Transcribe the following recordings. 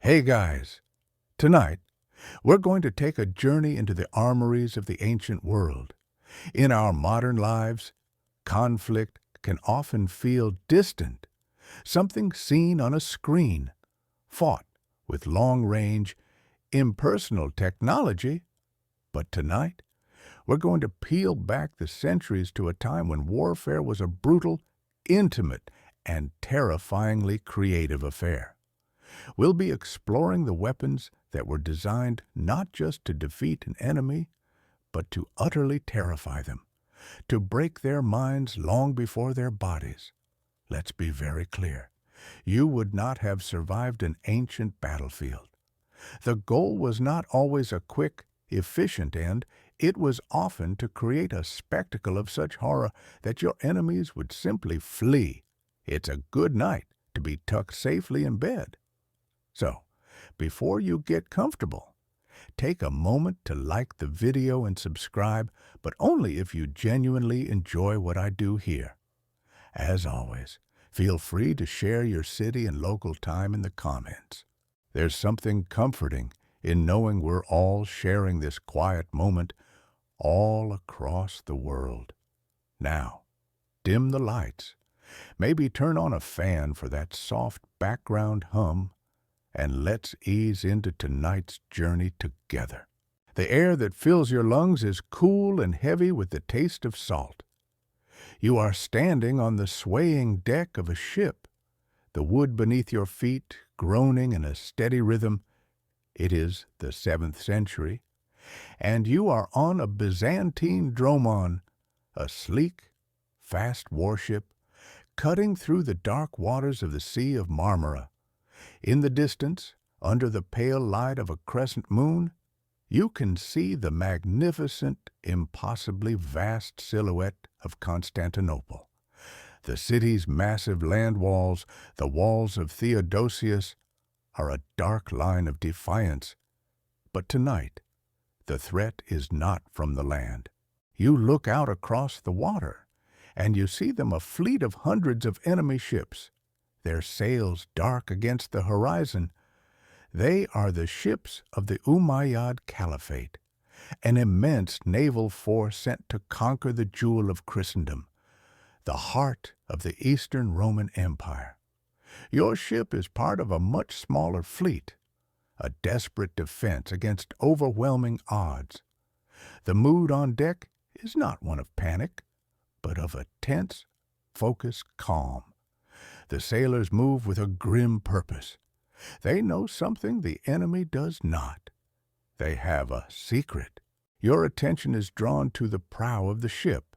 Hey guys, tonight we're going to take a journey into the armories of the ancient world. In our modern lives, conflict can often feel distant, something seen on a screen, fought with long-range, impersonal technology. But tonight, we're going to peel back the centuries to a time when warfare was a brutal, intimate, and terrifyingly creative affair. We'll be exploring the weapons that were designed not just to defeat an enemy, but to utterly terrify them, to break their minds long before their bodies. Let's be very clear. You would not have survived an ancient battlefield. The goal was not always a quick, efficient end. It was often to create a spectacle of such horror that your enemies would simply flee. It's a good night to be tucked safely in bed. So, before you get comfortable, take a moment to like the video and subscribe, but only if you genuinely enjoy what I do here. As always, feel free to share your city and local time in the comments. There's something comforting in knowing we're all sharing this quiet moment all across the world. Now, dim the lights. Maybe turn on a fan for that soft background hum, and let's ease into tonight's journey together. The air that fills your lungs is cool and heavy with the taste of salt. You are standing on the swaying deck of a ship, the wood beneath your feet groaning in a steady rhythm. It is the 7th century, and you are on a Byzantine dromon, a sleek, fast warship, cutting through the dark waters of the Sea of Marmara. In the distance, under the pale light of a crescent moon, you can see the magnificent, impossibly vast silhouette of Constantinople. The city's massive land walls, the walls of Theodosius, are a dark line of defiance. But tonight, the threat is not from the land. You look out across the water, and you see them a fleet of hundreds of enemy ships, their sails dark against the horizon. They are the ships of the Umayyad Caliphate, an immense naval force sent to conquer the jewel of Christendom, the heart of the Eastern Roman Empire. Your ship is part of a much smaller fleet, a desperate defense against overwhelming odds. The mood on deck is not one of panic, but of a tense, focused calm. The sailors move with a grim purpose. They know something the enemy does not. They have a secret. Your attention is drawn to the prow of the ship.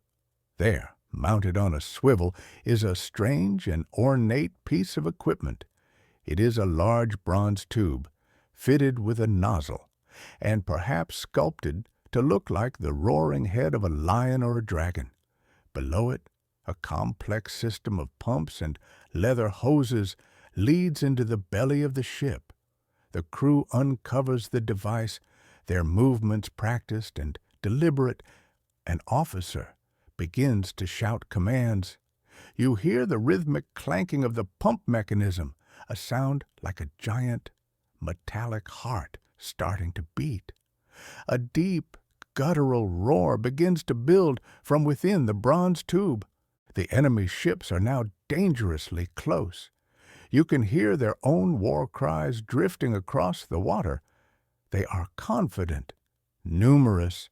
There, mounted on a swivel, is a strange and ornate piece of equipment. It is a large bronze tube, fitted with a nozzle, and perhaps sculpted to look like the roaring head of a lion or a dragon. Below it, a complex system of pumps and leather hoses leads into the belly of the ship. The crew uncovers the device, their movements practiced and deliberate. An officer begins to shout commands. You hear the rhythmic clanking of the pump mechanism, a sound like a giant, metallic heart starting to beat. A deep, guttural roar begins to build from within the bronze tube. The enemy ships are now dangerously close. You can hear their own war cries drifting across the water. They are confident, numerous,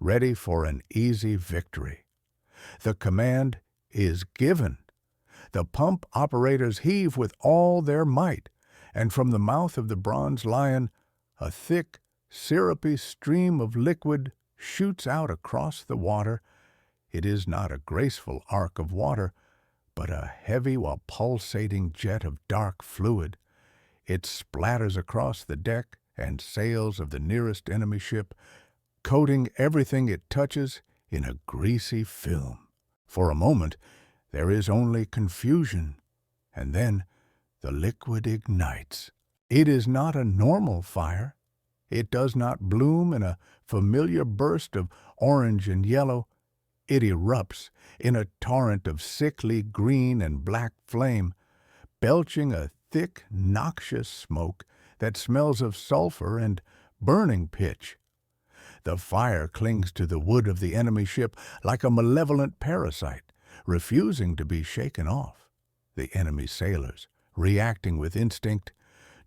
ready for an easy victory. The command is given. The pump operators heave with all their might, and from the mouth of the bronze lion, a thick, syrupy stream of liquid shoots out across the water. It is not a graceful arc of water, but a heavy while pulsating jet of dark fluid. It splatters across the deck and sails of the nearest enemy ship, coating everything it touches in a greasy film. For a moment, there is only confusion, and then the liquid ignites. It is not a normal fire. It does not bloom in a familiar burst of orange and yellow. It erupts in a torrent of sickly green and black flame, belching a thick, noxious smoke that smells of sulfur and burning pitch. The fire clings to the wood of the enemy ship like a malevolent parasite, refusing to be shaken off. The enemy sailors, reacting with instinct,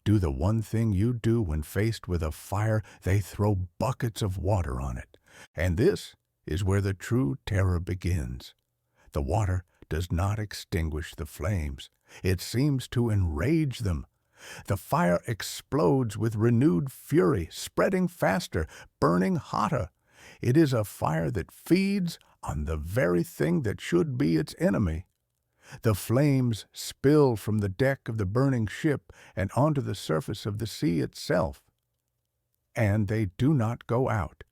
do the one thing you do when faced with a fire: they throw buckets of water on it. And this is where the true terror begins. The water does not extinguish the flames. It seems to enrage them. The fire explodes with renewed fury, spreading faster, burning hotter. It is a fire that feeds on the very thing that should be its enemy. The flames spill from the deck of the burning ship and onto the surface of the sea itself. And they do not go out.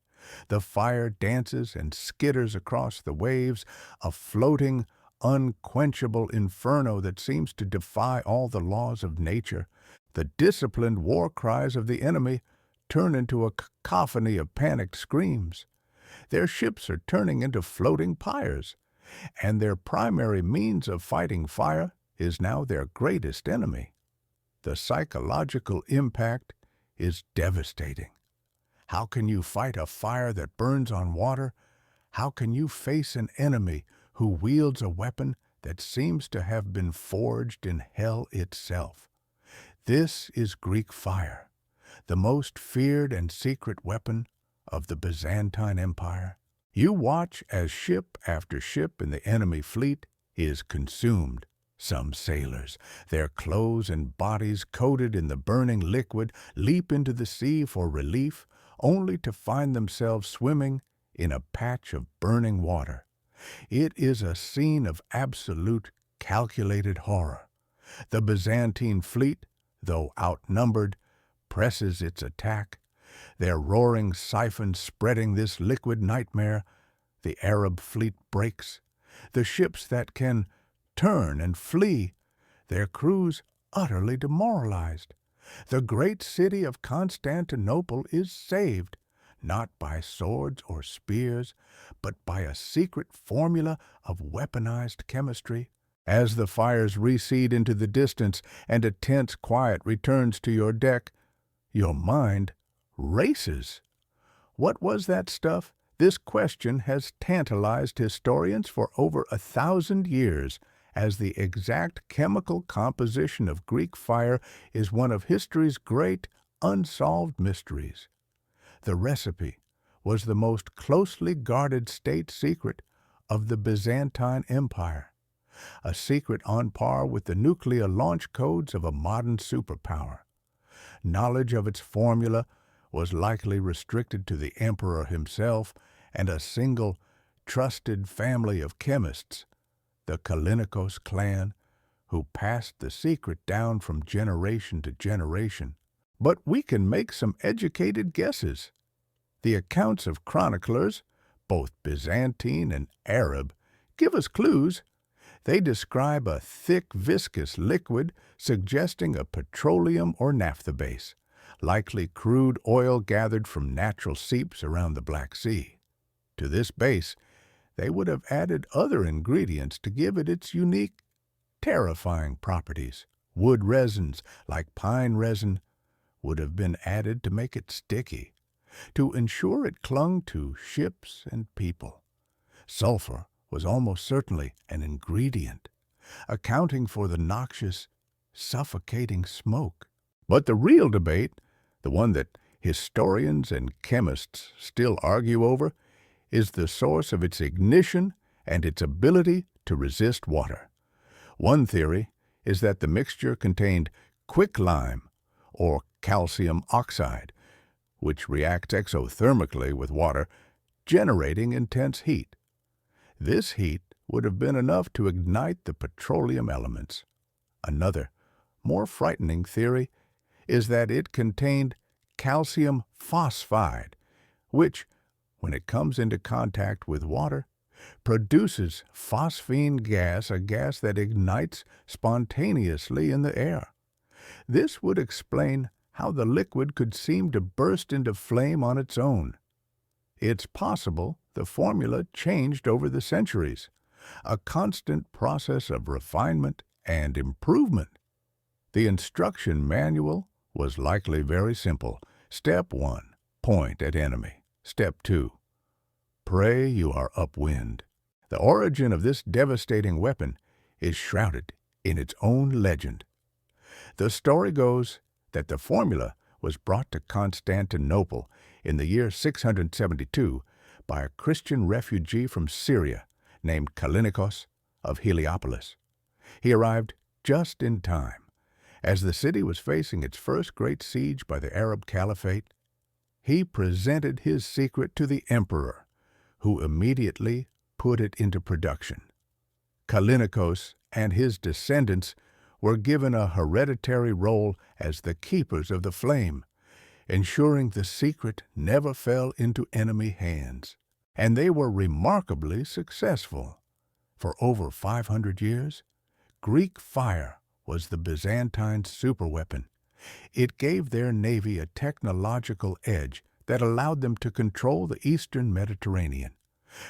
The fire dances and skitters across the waves, a floating, unquenchable inferno that seems to defy all the laws of nature. The disciplined war cries of the enemy turn into a cacophony of panicked screams. Their ships are turning into floating pyres, and their primary means of fighting fire is now their greatest enemy. The psychological impact is devastating. How can you fight a fire that burns on water? How can you face an enemy who wields a weapon that seems to have been forged in hell itself? This is Greek fire, the most feared and secret weapon of the Byzantine Empire. You watch as ship after ship in the enemy fleet is consumed. Some sailors, their clothes and bodies coated in the burning liquid, leap into the sea for relief, only to find themselves swimming in a patch of burning water. It is a scene of absolute, calculated horror. The Byzantine fleet, though outnumbered, presses its attack, their roaring siphons spreading this liquid nightmare. The Arab fleet breaks. The ships that can turn and flee, their crews utterly demoralized. The great city of Constantinople is saved, not by swords or spears, but by a secret formula of weaponized chemistry. As the fires recede into the distance and a tense quiet returns to your deck, your mind races. What was that stuff? This question has tantalized historians for over 1,000 years, as the exact chemical composition of Greek fire is one of history's great unsolved mysteries. The recipe was the most closely guarded state secret of the Byzantine Empire, a secret on par with the nuclear launch codes of a modern superpower. Knowledge of its formula was likely restricted to the emperor himself and a single, trusted family of chemists, the Kallinikos clan, who passed the secret down from generation to generation. But we can make some educated guesses. The accounts of chroniclers, both Byzantine and Arab, give us clues. They describe a thick, viscous liquid suggesting a petroleum or naphtha base, likely crude oil gathered from natural seeps around the Black Sea. To this base, they would have added other ingredients to give it its unique, terrifying properties. Wood resins, like pine resin, would have been added to make it sticky, to ensure it clung to ships and people. Sulfur was almost certainly an ingredient, accounting for the noxious, suffocating smoke. But the real debate, the one that historians and chemists still argue over, is the source of its ignition and its ability to resist water. One theory is that the mixture contained quicklime, or calcium oxide, which reacts exothermically with water, generating intense heat. This heat would have been enough to ignite the petroleum elements. Another, more frightening theory is that it contained calcium phosphide, which, when it comes into contact with water, produces phosphine gas, a gas that ignites spontaneously in the air. This would explain how the liquid could seem to burst into flame on its own. It's possible the formula changed over the centuries, a constant process of refinement and improvement. The instruction manual was likely very simple. Step 1, point at enemy. Step 2, pray you are upwind. The origin of this devastating weapon is shrouded in its own legend. The story goes that the formula was brought to Constantinople in the year 672 by a Christian refugee from Syria named Callinicos of Heliopolis. He arrived just in time, as the city was facing its first great siege by the Arab Caliphate. He presented his secret to the emperor, who immediately put it into production. Callinicos and his descendants were given a hereditary role as the keepers of the flame, ensuring the secret never fell into enemy hands. And they were remarkably successful. For over 500 years, Greek fire was the Byzantine superweapon. It gave their navy a technological edge that allowed them to control the eastern Mediterranean,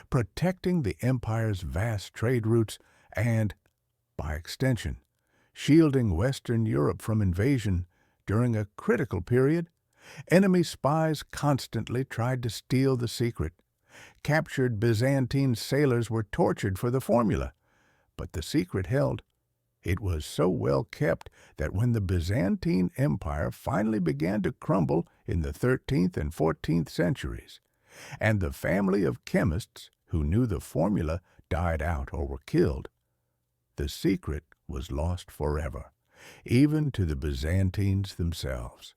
protecting the empire's vast trade routes and, by extension, shielding Western Europe from invasion during a critical period. Enemy spies constantly tried to steal the secret. Captured Byzantine sailors were tortured for the formula, but the secret held. It was so well kept that when the Byzantine Empire finally began to crumble in the 13th and 14th centuries, and the family of chemists who knew the formula died out or were killed, the secret was lost forever, even to the Byzantines themselves.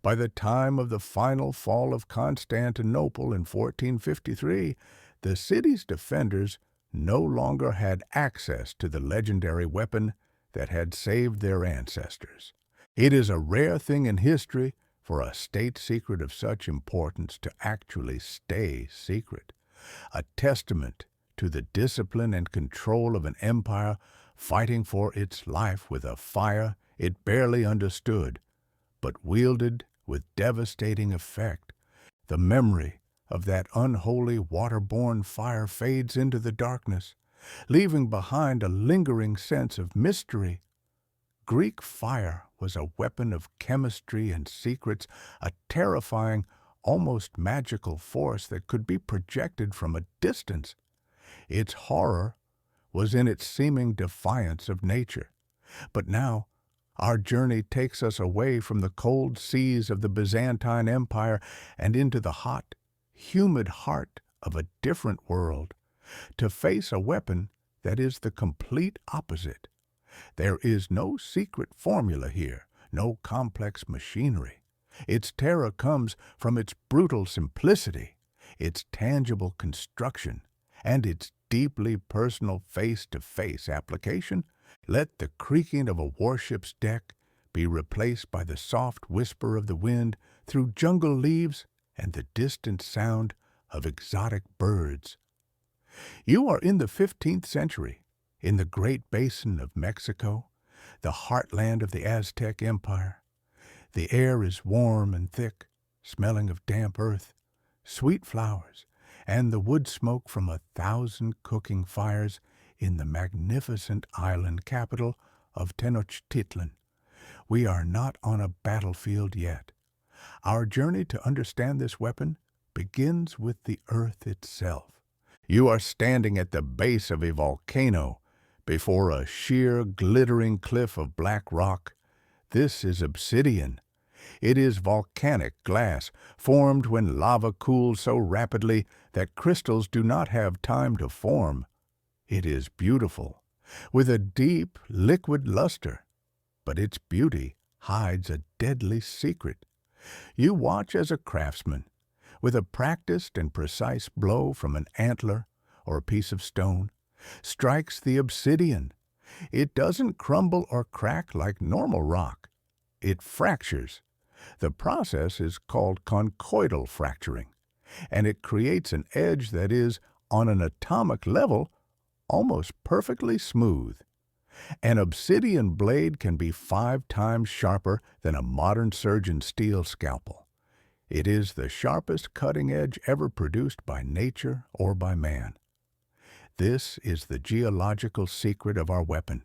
By the time of the final fall of Constantinople in 1453, the city's defenders no longer had access to the legendary weapon that had saved their ancestors. It is a rare thing in history for a state secret of such importance to actually stay secret, a testament to the discipline and control of an empire fighting for its life with a fire it barely understood, but wielded with devastating effect. The memory of that unholy waterborne fire fades into the darkness, leaving behind a lingering sense of mystery. Greek fire was a weapon of chemistry and secrets, a terrifying, almost magical force that could be projected from a distance. Its horror was in its seeming defiance of nature. But now, our journey takes us away from the cold seas of the Byzantine Empire and into the hot, humid heart of a different world, to face a weapon that is the complete opposite. There is no secret formula here, no complex machinery. Its terror comes from its brutal simplicity, its tangible construction, and its deeply personal face-to-face application. Let the creaking of a warship's deck be replaced by the soft whisper of the wind through jungle leaves and the distant sound of exotic birds. You are in the 15th century, in the Great Basin of Mexico, the heartland of the Aztec Empire. The air is warm and thick, smelling of damp earth, sweet flowers, and the wood smoke from 1,000 cooking fires in the magnificent island capital of Tenochtitlan. We are not on a battlefield yet. Our journey to understand this weapon begins with the earth itself. You are standing at the base of a volcano, before a sheer, glittering cliff of black rock. This is obsidian. It is volcanic glass, formed when lava cools so rapidly that crystals do not have time to form. It is beautiful, with a deep, liquid luster, but its beauty hides a deadly secret. You watch as a craftsman, with a practiced and precise blow from an antler or a piece of stone, strikes the obsidian. It doesn't crumble or crack like normal rock. It fractures. The process is called conchoidal fracturing, and it creates an edge that is, on an atomic level, almost perfectly smooth. An obsidian blade can be 5 times sharper than a modern surgeon's steel scalpel. It is the sharpest cutting edge ever produced by nature or by man. This is the geological secret of our weapon,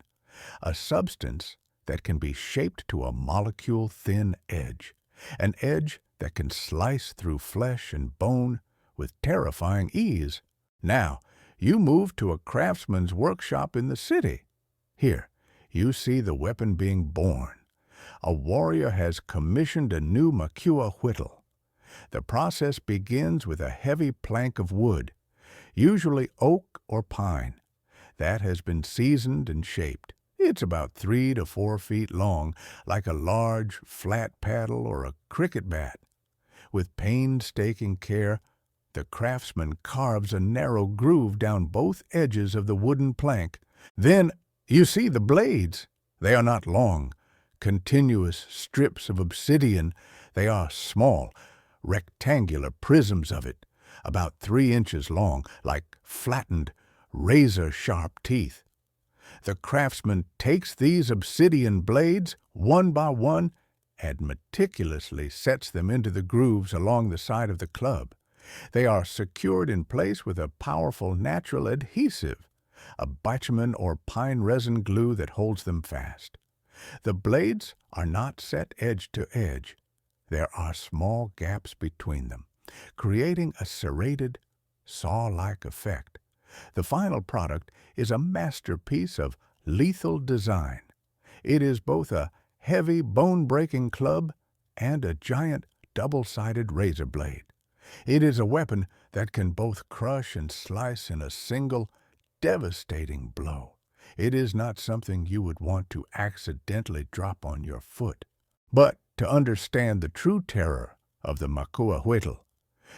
a substance that can be shaped to a molecule-thin edge, an edge that can slice through flesh and bone with terrifying ease. Now, you move to a craftsman's workshop in the city. Here, you see the weapon being born. A warrior has commissioned a new makua whittle. The process begins with a heavy plank of wood, usually oak or pine, that has been seasoned and shaped. It's about 3 to 4 feet long, like a large, flat paddle or a cricket bat. With painstaking care, the craftsman carves a narrow groove down both edges of the wooden plank. Then you see the blades. They are not long, continuous strips of obsidian. They are small, rectangular prisms of it, about 3 inches long, like flattened, razor-sharp teeth. The craftsman takes these obsidian blades, one by one, and meticulously sets them into the grooves along the side of the club. They are secured in place with a powerful natural adhesive, a bitumen or pine resin glue that holds them fast. The blades are not set edge to edge. There are small gaps between them, creating a serrated, saw-like effect. The final product is a masterpiece of lethal design. It is both a heavy, bone-breaking club and a giant, double-sided razor blade. It is a weapon that can both crush and slice in a single, devastating blow. It is not something you would want to accidentally drop on your foot. But to understand the true terror of the makua whittle,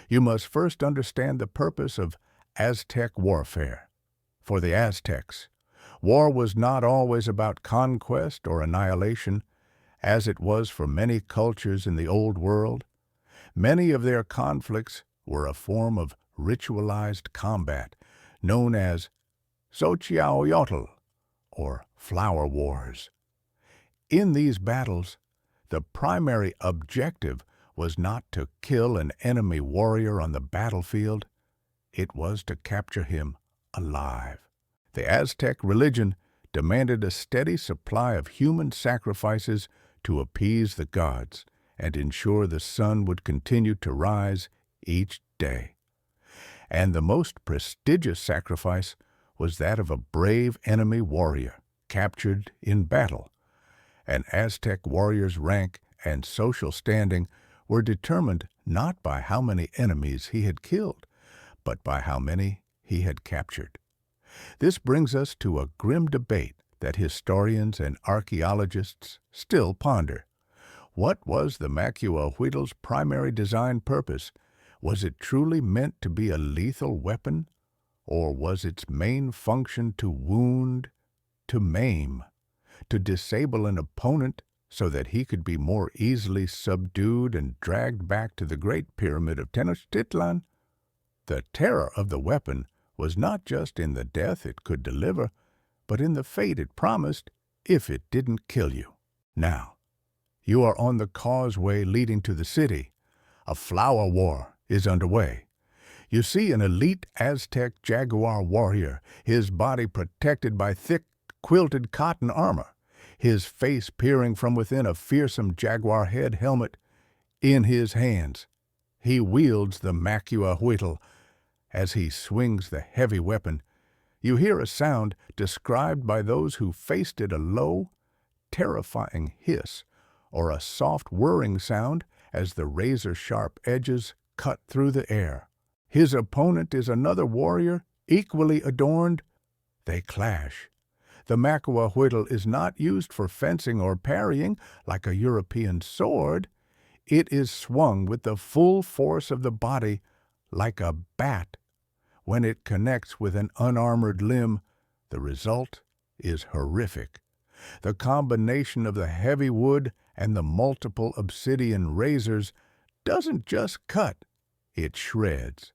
you must first understand the purpose of Aztec warfare. For the Aztecs, war was not always about conquest or annihilation, as it was for many cultures in the Old World. Many of their conflicts were a form of ritualized combat, known as Xochiaoyotl, or flower wars. In these battles, the primary objective was not to kill an enemy warrior on the battlefield. It was to capture him alive. The Aztec religion demanded a steady supply of human sacrifices to appease the gods and ensure the sun would continue to rise each day. And the most prestigious sacrifice was that of a brave enemy warrior captured in battle. An Aztec warrior's rank and social standing were determined not by how many enemies he had killed, but by how many he had captured. This brings us to a grim debate that historians and archaeologists still ponder. What was the makua whittle's primary design purpose? Was it truly meant to be a lethal weapon, or was its main function to wound, to maim, to disable an opponent so that he could be more easily subdued and dragged back to the Great Pyramid of Tenochtitlan? The terror of the weapon was not just in the death it could deliver, but in the fate it promised if it didn't kill you. Now, you are on the causeway leading to the city. A flower war is underway. You see an elite Aztec jaguar warrior, his body protected by thick, quilted cotton armor, his face peering from within a fearsome jaguar head helmet. In his hands, he wields the makua whittle. As he swings the heavy weapon, you hear a sound described by those who faced it: a low, terrifying hiss, or a soft whirring sound as the razor-sharp edges cut through the air. His opponent is another warrior, equally adorned. They clash. The makua whittle is not used for fencing or parrying like a European sword. It is swung with the full force of the body like a bat. When it connects with an unarmored limb, the result is horrific. The combination of the heavy wood and the multiple obsidian razors doesn't just cut, it shreds,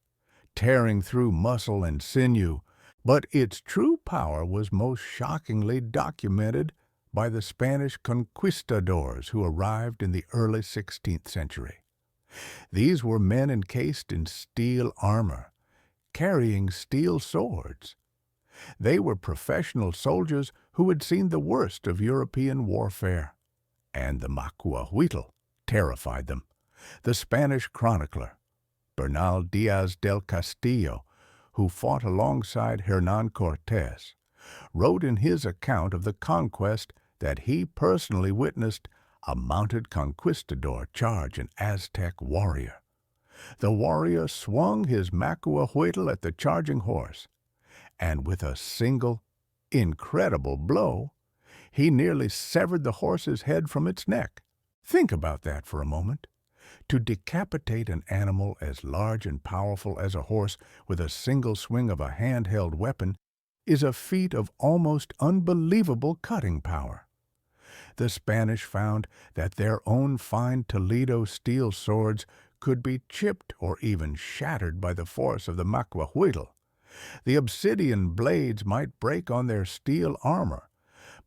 tearing through muscle and sinew. But its true power was most shockingly documented by the Spanish conquistadors who arrived in the early 16th century. These were men encased in steel armor, carrying steel swords. They were professional soldiers who had seen the worst of European warfare, and the Macuahuitl terrified them. The Spanish chronicler, Bernal Diaz del Castillo, who fought alongside Hernán Cortés, wrote in his account of the conquest that he personally witnessed a mounted conquistador charge an Aztec warrior. The warrior swung his Macuahuitl at the charging horse, and with a single, incredible blow, he nearly severed the horse's head from its neck. Think about that for a moment. To decapitate an animal as large and powerful as a horse with a single swing of a handheld weapon is a feat of almost unbelievable cutting power. The Spanish found that their own fine Toledo steel swords could be chipped or even shattered by the force of the Macuahuitl. The obsidian blades might break on their steel armor,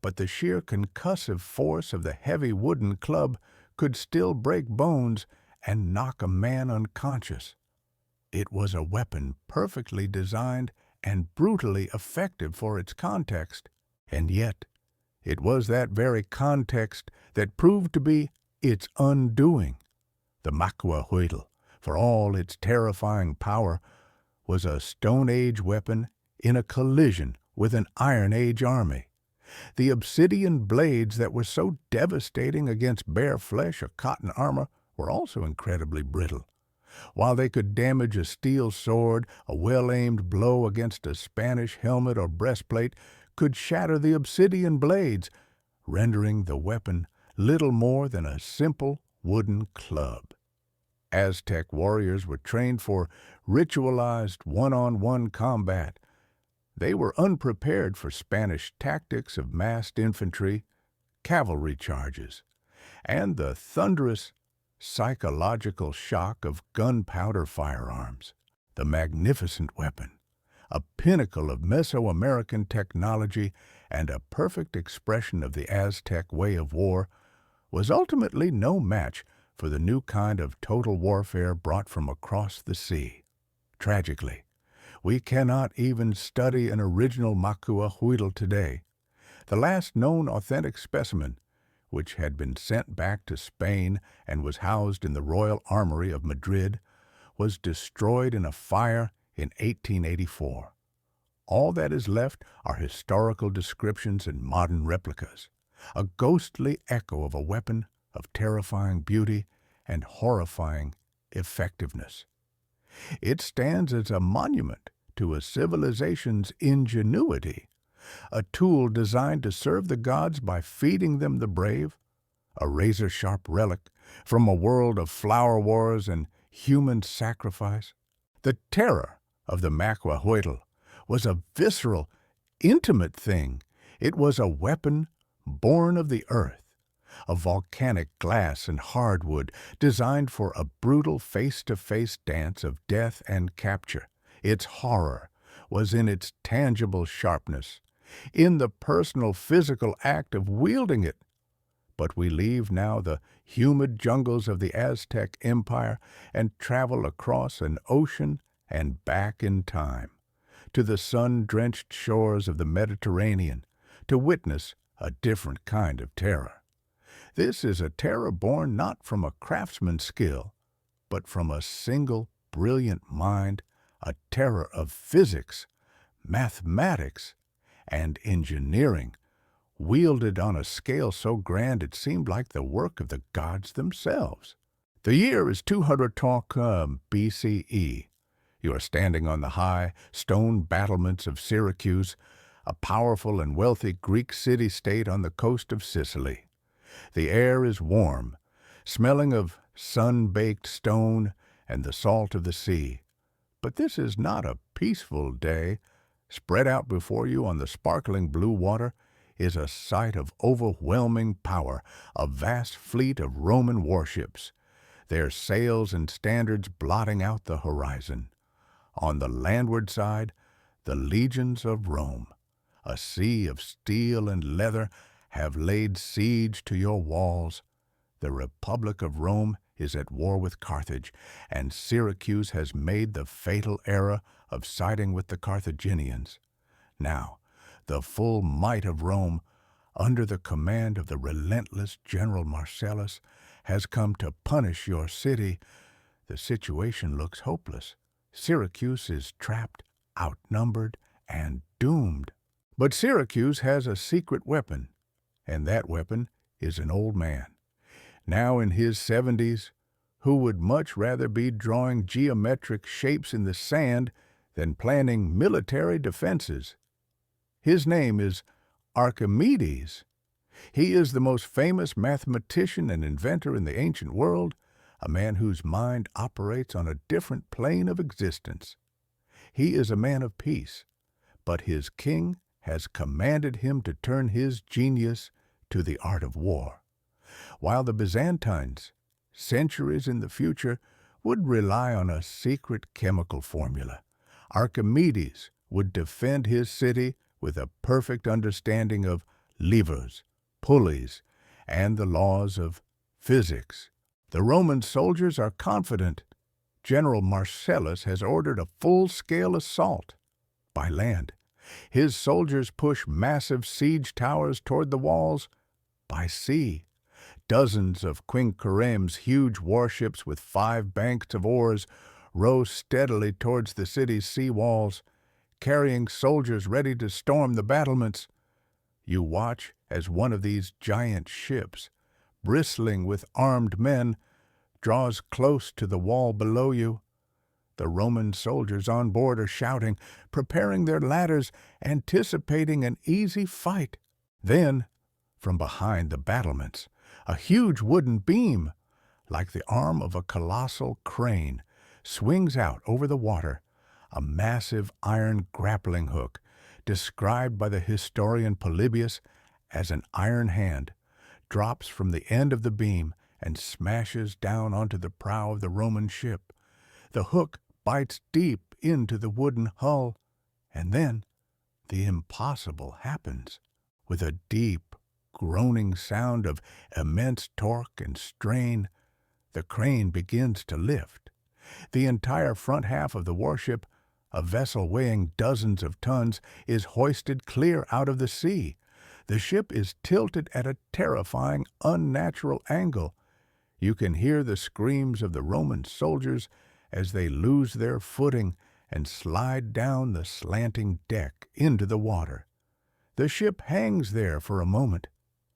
but the sheer concussive force of the heavy wooden club could still break bones and knock a man unconscious. It was a weapon perfectly designed and brutally effective for its context, and yet it was that very context that proved to be its undoing. The Macuahuitl, for all its terrifying power, was a Stone Age weapon in a collision with an Iron Age army. The obsidian blades that were so devastating against bare flesh or cotton armor were also incredibly brittle. While they could damage a steel sword, a well-aimed blow against a Spanish helmet or breastplate could shatter the obsidian blades, rendering the weapon little more than a simple wooden club. Aztec warriors were trained for ritualized one-on-one combat. They were unprepared for Spanish tactics of massed infantry, cavalry charges, and the thunderous psychological shock of gunpowder firearms. The magnificent weapon, a pinnacle of Mesoamerican technology and a perfect expression of the Aztec way of war, was ultimately no match for the new kind of total warfare brought from across the sea. Tragically, we cannot even study an original Macuahuitl today. The last known authentic specimen, which had been sent back to Spain and was housed in the Royal Armory of Madrid, was destroyed in a fire in 1884. All that is left are historical descriptions and modern replicas, a ghostly echo of a weapon of terrifying beauty and horrifying effectiveness. It stands as a monument to a civilization's ingenuity, a tool designed to serve the gods by feeding them the brave, a razor-sharp relic from a world of flower wars and human sacrifice. The terror of the Macuahuitl was a visceral, intimate thing. It was a weapon born of the earth, a volcanic glass and hardwood designed for a brutal face-to-face dance of death and capture. Its horror was in its tangible sharpness, in the personal physical act of wielding it. But we leave now the humid jungles of the Aztec Empire and travel across an ocean and back in time, to the sun-drenched shores of the Mediterranean, to witness a different kind of terror. This is a terror born not from a craftsman's skill, but from a single brilliant mind, a terror of physics, mathematics, and engineering, wielded on a scale so grand it seemed like the work of the gods themselves. The year is 200 BCE. You are standing on the high stone battlements of Syracuse, a powerful and wealthy Greek city-state on the coast of Sicily. The air is warm, smelling of sun-baked stone and the salt of the sea. But this is not a peaceful day. Spread out before you on the sparkling blue water is a sight of overwhelming power, a vast fleet of Roman warships, their sails and standards blotting out the horizon. On the landward side, the legions of Rome, a sea of steel and leather, have laid siege to your walls. The Republic of Rome is at war with Carthage, and Syracuse has made the fatal error of siding with the Carthaginians. Now, the full might of Rome, under the command of the relentless General Marcellus, has come to punish your city. The situation looks hopeless. Syracuse is trapped, outnumbered, and doomed. But Syracuse has a secret weapon, and that weapon is an old man, now in his 70s, who would much rather be drawing geometric shapes in the sand than planning military defenses. His name is Archimedes. He is the most famous mathematician and inventor in the ancient world, a man whose mind operates on a different plane of existence. He is a man of peace, but his king has commanded him to turn his genius to the art of war. While the Byzantines, centuries in the future, would rely on a secret chemical formula, Archimedes would defend his city with a perfect understanding of levers, pulleys, and the laws of physics. The Roman soldiers are confident. General Marcellus has ordered a full-scale assault by land. His soldiers push massive siege towers toward the walls by sea. Dozens of Quincurem's huge warships with 5 banks of oars row steadily towards the city's sea walls, carrying soldiers ready to storm the battlements. You watch as one of these giant ships, bristling with armed men, draws close to the wall below you. The Roman soldiers on board are shouting, preparing their ladders, anticipating an easy fight. Then, from behind the battlements, a huge wooden beam, like the arm of a colossal crane, swings out over the water. A massive iron grappling hook, described by the historian Polybius as an iron hand, drops from the end of the beam and smashes down onto the prow of the Roman ship. The hook bites deep into the wooden hull, and then the impossible happens. With a deep, groaning sound of immense torque and strain, the crane begins to lift. The entire front half of the warship, a vessel weighing dozens of tons, is hoisted clear out of the sea. The ship is tilted at a terrifying, unnatural angle. You can hear the screams of the Roman soldiers as they lose their footing and slide down the slanting deck into the water. The ship hangs there for a moment,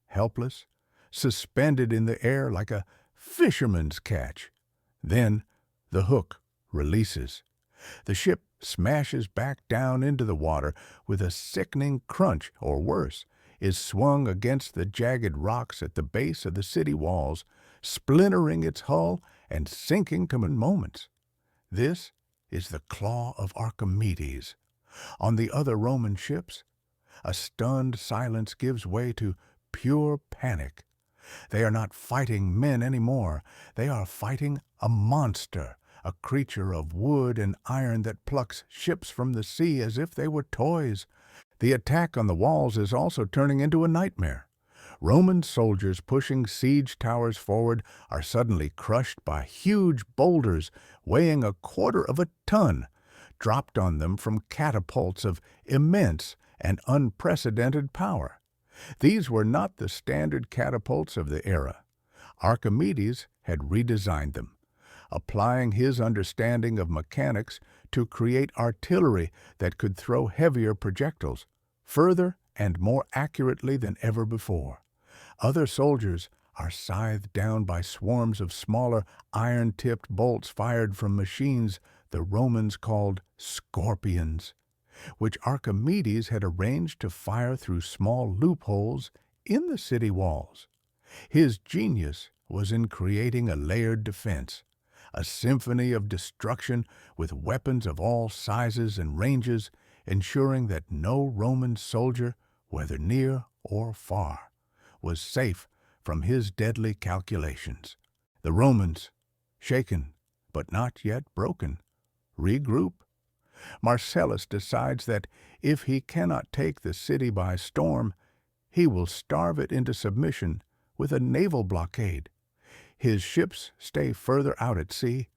helpless, suspended in the air like a fisherman's catch. Then the hook releases. The ship smashes back down into the water with a sickening crunch, or worse, is swung against the jagged rocks at the base of the city walls, splintering its hull and sinking in moments. This is the claw of Archimedes. On the other Roman ships, a stunned silence gives way to pure panic. They are not fighting men anymore. They are fighting a monster, a creature of wood and iron that plucks ships from the sea as if they were toys. The attack on the walls is also turning into a nightmare. Roman soldiers pushing siege towers forward are suddenly crushed by huge boulders weighing 1/4 of a ton, dropped on them from catapults of immense and unprecedented power. These were not the standard catapults of the era. Archimedes had redesigned them, applying his understanding of mechanics to create artillery that could throw heavier projectiles, further and more accurately than ever before. Other soldiers are scythed down by swarms of smaller, iron-tipped bolts fired from machines the Romans called scorpions, which Archimedes had arranged to fire through small loopholes in the city walls. His genius was in creating a layered defense, a symphony of destruction with weapons of all sizes and ranges, ensuring that no Roman soldier, whether near or far, was safe from his deadly calculations. The Romans, shaken but not yet broken, regroup. Marcellus decides that if he cannot take the city by storm, he will starve it into submission with a naval blockade. His ships stay further out at sea,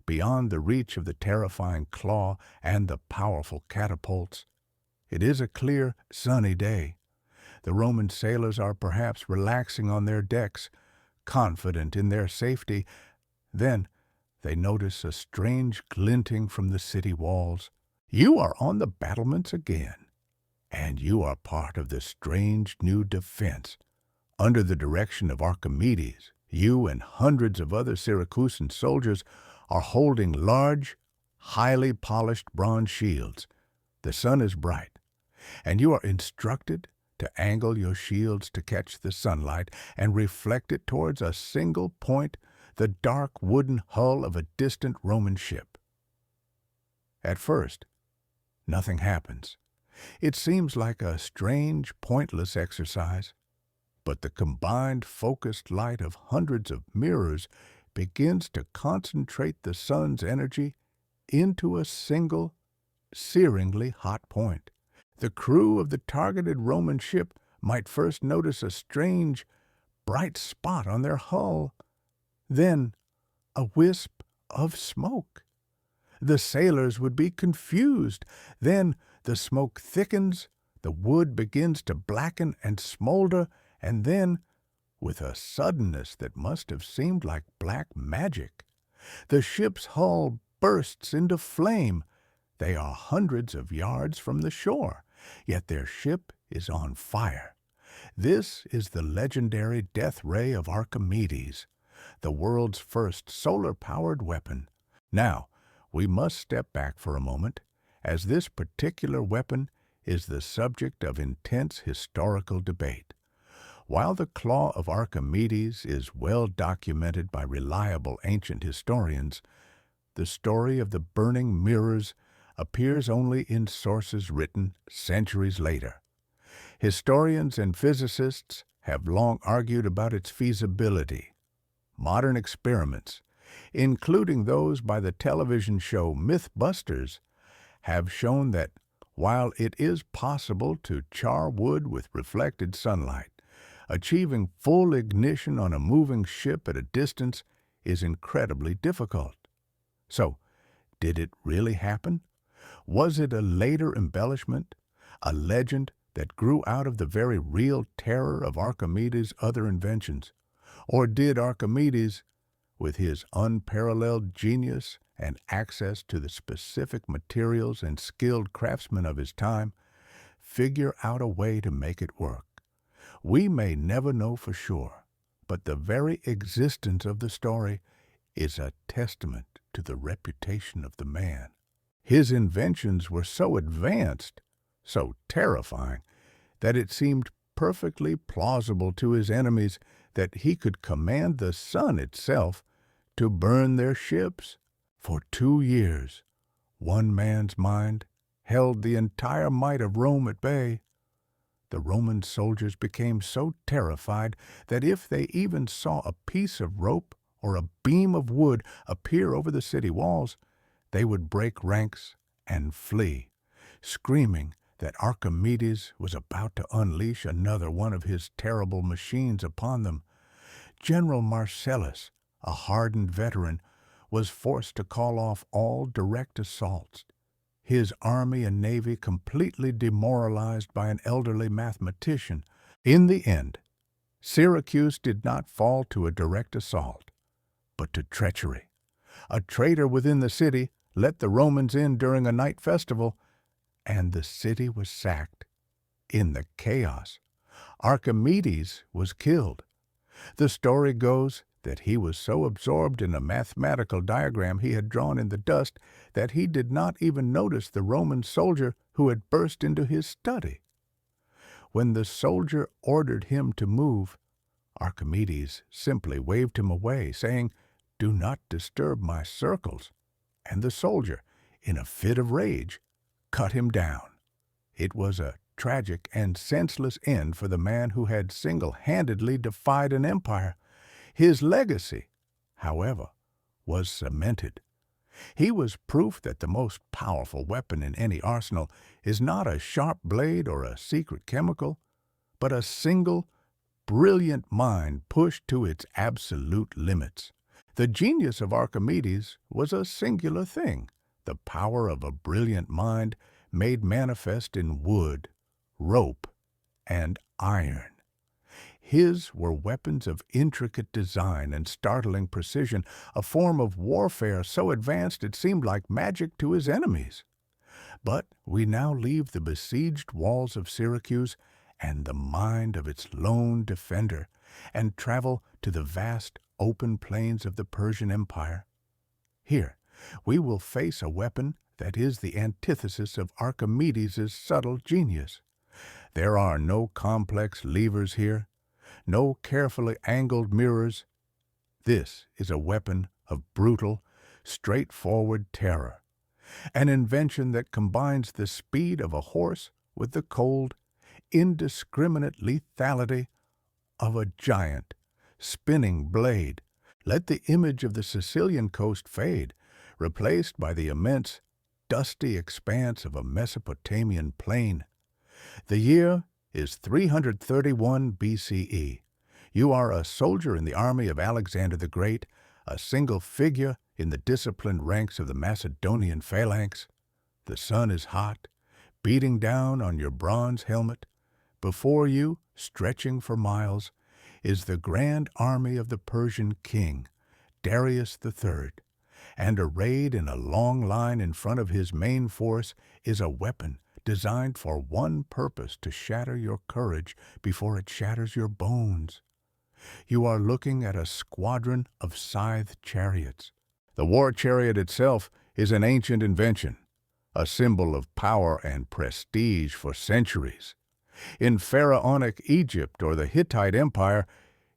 beyond the reach of the terrifying claw and the powerful catapults. It is a clear, sunny day. The Roman sailors are perhaps relaxing on their decks, confident in their safety. Then they notice a strange glinting from the city walls. You are on the battlements again, and you are part of the strange new defense. Under the direction of Archimedes, you and hundreds of other Syracusan soldiers are holding large, highly polished bronze shields. The sun is bright, and you are instructed to angle your shields to catch the sunlight and reflect it towards a single point, the dark wooden hull of a distant Roman ship. At first, nothing happens. It seems like a strange, pointless exercise, but the combined focused light of hundreds of mirrors begins to concentrate the sun's energy into a single, searingly hot point. The crew of the targeted Roman ship might first notice a strange, bright spot on their hull, then a wisp of smoke. The sailors would be confused. Then the smoke thickens, the wood begins to blacken and smolder, and then, with a suddenness that must have seemed like black magic, the ship's hull bursts into flame. They are hundreds of yards from the shore, yet their ship is on fire. This is the legendary death ray of Archimedes, the world's first solar-powered weapon. Now, we must step back for a moment, as this particular weapon is the subject of intense historical debate. While the claw of Archimedes is well documented by reliable ancient historians, the story of the burning mirrors appears only in sources written centuries later. Historians and physicists have long argued about its feasibility. Modern experiments, including those by the television show Mythbusters, have shown that while it is possible to char wood with reflected sunlight, achieving full ignition on a moving ship at a distance is incredibly difficult. So, did it really happen? Was it a later embellishment, a legend that grew out of the very real terror of Archimedes' other inventions? Or did Archimedes, with his unparalleled genius and access to the specific materials and skilled craftsmen of his time, figure out a way to make it work? We may never know for sure, but the very existence of the story is a testament to the reputation of the man. His inventions were so advanced, so terrifying, that it seemed perfectly plausible to his enemies that he could command the sun itself to burn their ships. For 2 years, one man's mind held the entire might of Rome at bay. The Roman soldiers became so terrified that if they even saw a piece of rope or a beam of wood appear over the city walls, they would break ranks and flee, screaming that Archimedes was about to unleash another one of his terrible machines upon them. General Marcellus, a hardened veteran, was forced to call off all direct assaults, his army and navy completely demoralized by an elderly mathematician. In the end, Syracuse did not fall to a direct assault, but to treachery. A traitor within the city let the Romans in during a night festival, and the city was sacked. In the chaos, Archimedes was killed. The story goes that he was so absorbed in a mathematical diagram he had drawn in the dust that he did not even notice the Roman soldier who had burst into his study. When the soldier ordered him to move, Archimedes simply waved him away, saying, "Do not disturb my circles," and the soldier, in a fit of rage, cut him down. It was a tragic and senseless end for the man who had single-handedly defied an empire. His legacy, however, was cemented. He was proof that the most powerful weapon in any arsenal is not a sharp blade or a secret chemical, but a single, brilliant mind pushed to its absolute limits. The genius of Archimedes was a singular thing. The power of a brilliant mind made manifest in wood, rope, and iron. His were weapons of intricate design and startling precision, a form of warfare so advanced it seemed like magic to his enemies. But we now leave the besieged walls of Syracuse and the mind of its lone defender, and travel to the vast open plains of the Persian Empire. Here, we will face a weapon that is the antithesis of Archimedes' subtle genius. There are no complex levers here, no carefully angled mirrors. This is a weapon of brutal, straightforward terror, an invention that combines the speed of a horse with the cold, indiscriminate lethality of a giant, spinning blade. Let the image of the Sicilian coast fade, replaced by the immense, dusty expanse of a Mesopotamian plain. The year is 331 BCE. You are a soldier in the army of Alexander the Great, a single figure in the disciplined ranks of the Macedonian phalanx. The sun is hot, beating down on your bronze helmet. Before you, stretching for miles, is the grand army of the Persian king, Darius III, and arrayed in a long line in front of his main force is a weapon designed for one purpose: to shatter your courage before it shatters your bones. You are looking at a squadron of scythed chariots. The war chariot itself is an ancient invention, a symbol of power and prestige for centuries. In pharaonic Egypt or the Hittite Empire,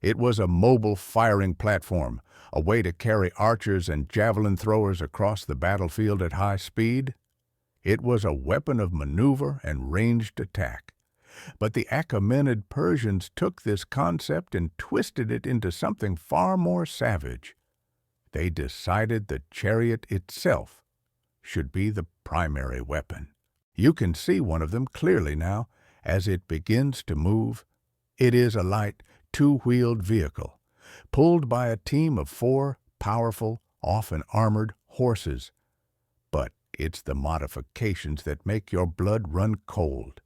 it was a mobile firing platform, a way to carry archers and javelin throwers across the battlefield at high speed. It was a weapon of maneuver and ranged attack. But the Achaemenid Persians took this concept and twisted it into something far more savage. They decided the chariot itself should be the primary weapon. You can see one of them clearly now as it begins to move. It is a light, two-wheeled vehicle, pulled by a team of 4 powerful, often armored horses. But it's the modifications that make your blood run cold.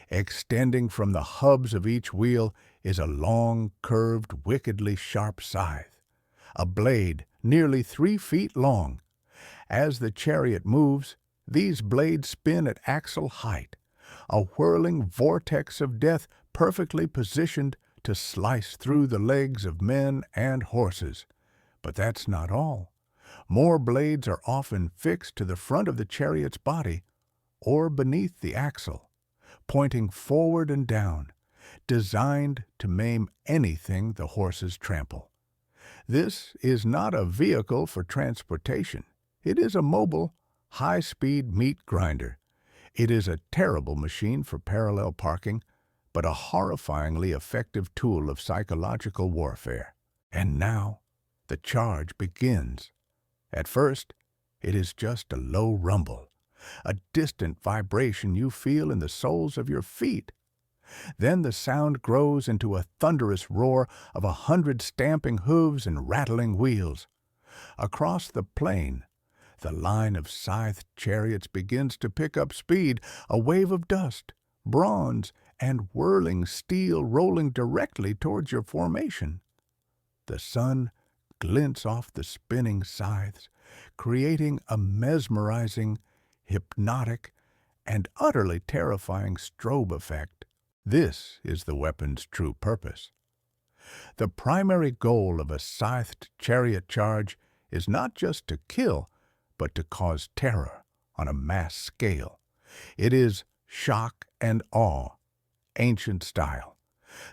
Extending from the hubs of each wheel is a long, curved, wickedly sharp scythe, a blade nearly 3 feet long. As the chariot moves, these blades spin at axle height, a whirling vortex of death perfectly positioned to slice through the legs of men and horses. But that's not all. More blades are often fixed to the front of the chariot's body or beneath the axle, pointing forward and down, designed to maim anything the horses trample. This is not a vehicle for transportation. It is a mobile, high-speed meat grinder. It is a terrible machine for parallel parking, but a horrifyingly effective tool of psychological warfare. And now, the charge begins. At first, it is just a low rumble, a distant vibration you feel in the soles of your feet. Then the sound grows into a thunderous roar of 100 stamping hooves and rattling wheels. Across the plain, the line of scythed chariots begins to pick up speed, a wave of dust, bronze, and whirling steel rolling directly towards your formation. The sun glints off the spinning scythes, creating a mesmerizing, hypnotic, and utterly terrifying strobe effect. This is the weapon's true purpose. The primary goal of a scythed chariot charge is not just to kill, but to cause terror on a mass scale. It is shock and awe, ancient style.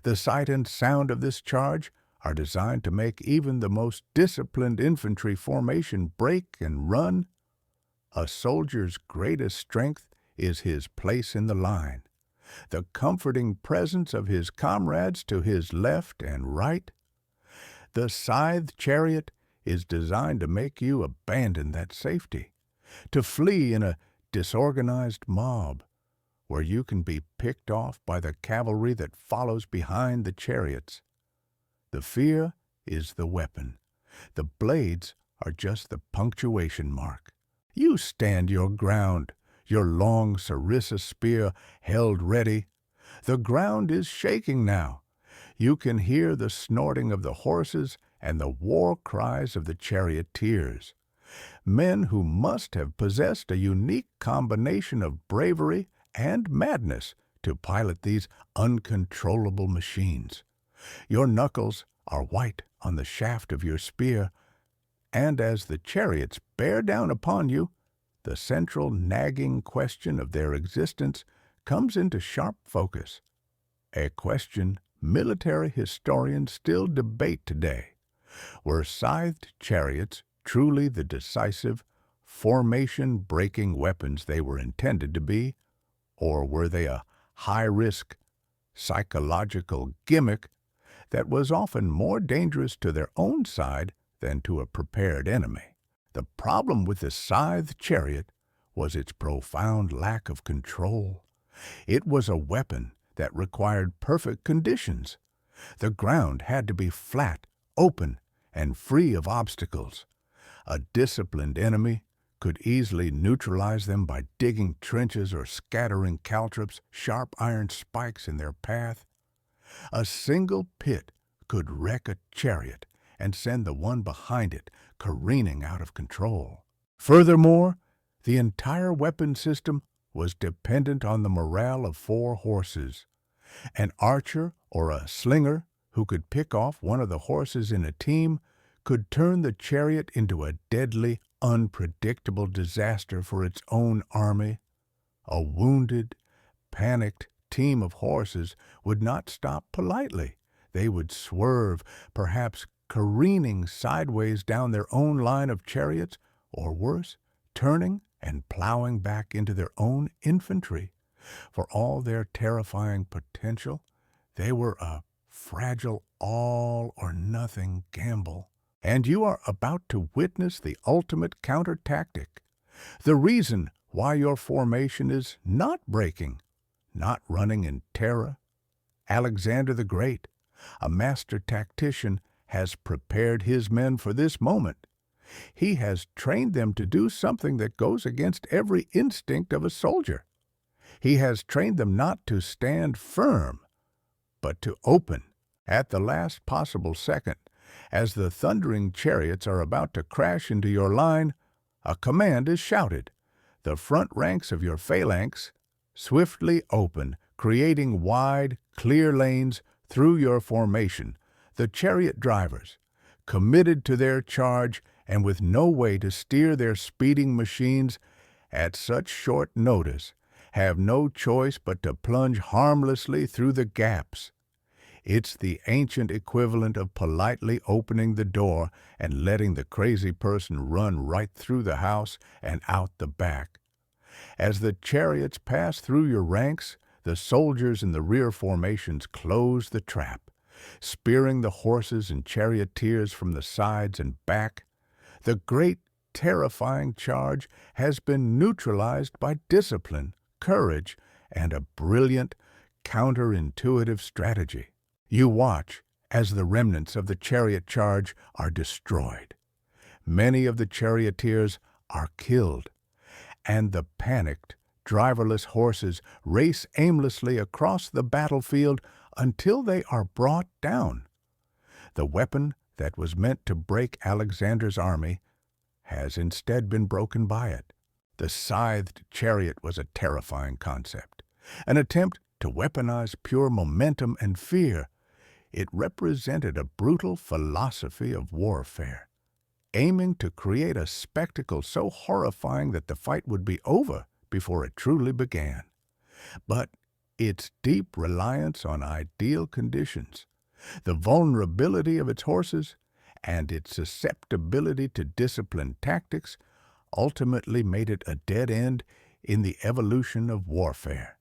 The sight and sound of this charge are designed to make even the most disciplined infantry formation break and run. A soldier's greatest strength is his place in the line, the comforting presence of his comrades to his left and right. The scythed chariot is designed to make you abandon that safety, to flee in a disorganized mob, where you can be picked off by the cavalry that follows behind the chariots. The fear is the weapon. The blades are just the punctuation mark. You stand your ground, your long sarissa spear held ready. The ground is shaking now. You can hear the snorting of the horses and the war cries of the charioteers. Men who must have possessed a unique combination of bravery and madness to pilot these uncontrollable machines. Your knuckles are white on the shaft of your spear, and as the chariots bear down upon you, the central nagging question of their existence comes into sharp focus, a question military historians still debate today. Were scythed chariots truly the decisive, formation-breaking weapons they were intended to be, or were they a high-risk, psychological gimmick that was often more dangerous to their own side than to a prepared enemy? The problem with the scythed chariot was its profound lack of control. It was a weapon that required perfect conditions. The ground had to be flat, open, and free of obstacles. A disciplined enemy could easily neutralize them by digging trenches or scattering caltrops, sharp iron spikes in their path. A single pit could wreck a chariot and send the one behind it careening out of control. Furthermore, the entire weapon system was dependent on the morale of 4 horses. An archer or a slinger who could pick off one of the horses in a team could turn the chariot into a deadly, unpredictable disaster for its own army. A wounded, panicked team of horses would not stop politely. They would swerve, perhaps careening sideways down their own line of chariots, or worse, turning and plowing back into their own infantry. For all their terrifying potential, they were a fragile all-or-nothing gamble. And you are about to witness the ultimate counter-tactic. The reason why your formation is not breaking, not running in terror. Alexander the Great, a master tactician, has prepared his men for this moment. He has trained them to do something that goes against every instinct of a soldier. He has trained them not to stand firm, but to open at the last possible second. As the thundering chariots are about to crash into your line, a command is shouted. The front ranks of your phalanx swiftly open, creating wide, clear lanes through your formation. The chariot drivers, committed to their charge and with no way to steer their speeding machines at such short notice, have no choice but to plunge harmlessly through the gaps. It's the ancient equivalent of politely opening the door and letting the crazy person run right through the house and out the back. As the chariots pass through your ranks, the soldiers in the rear formations close the trap, spearing the horses and charioteers from the sides and back. The great, terrifying charge has been neutralized by discipline, courage, and a brilliant, counterintuitive strategy. You watch as the remnants of the chariot charge are destroyed. Many of the charioteers are killed, and the panicked, driverless horses race aimlessly across the battlefield until they are brought down. The weapon that was meant to break Alexander's army has instead been broken by it. The scythed chariot was a terrifying concept, an attempt to weaponize pure momentum and fear. It represented a brutal philosophy of warfare, aiming to create a spectacle so horrifying that the fight would be over before it truly began. But its deep reliance on ideal conditions, the vulnerability of its horses, and its susceptibility to disciplined tactics ultimately made it a dead end in the evolution of warfare.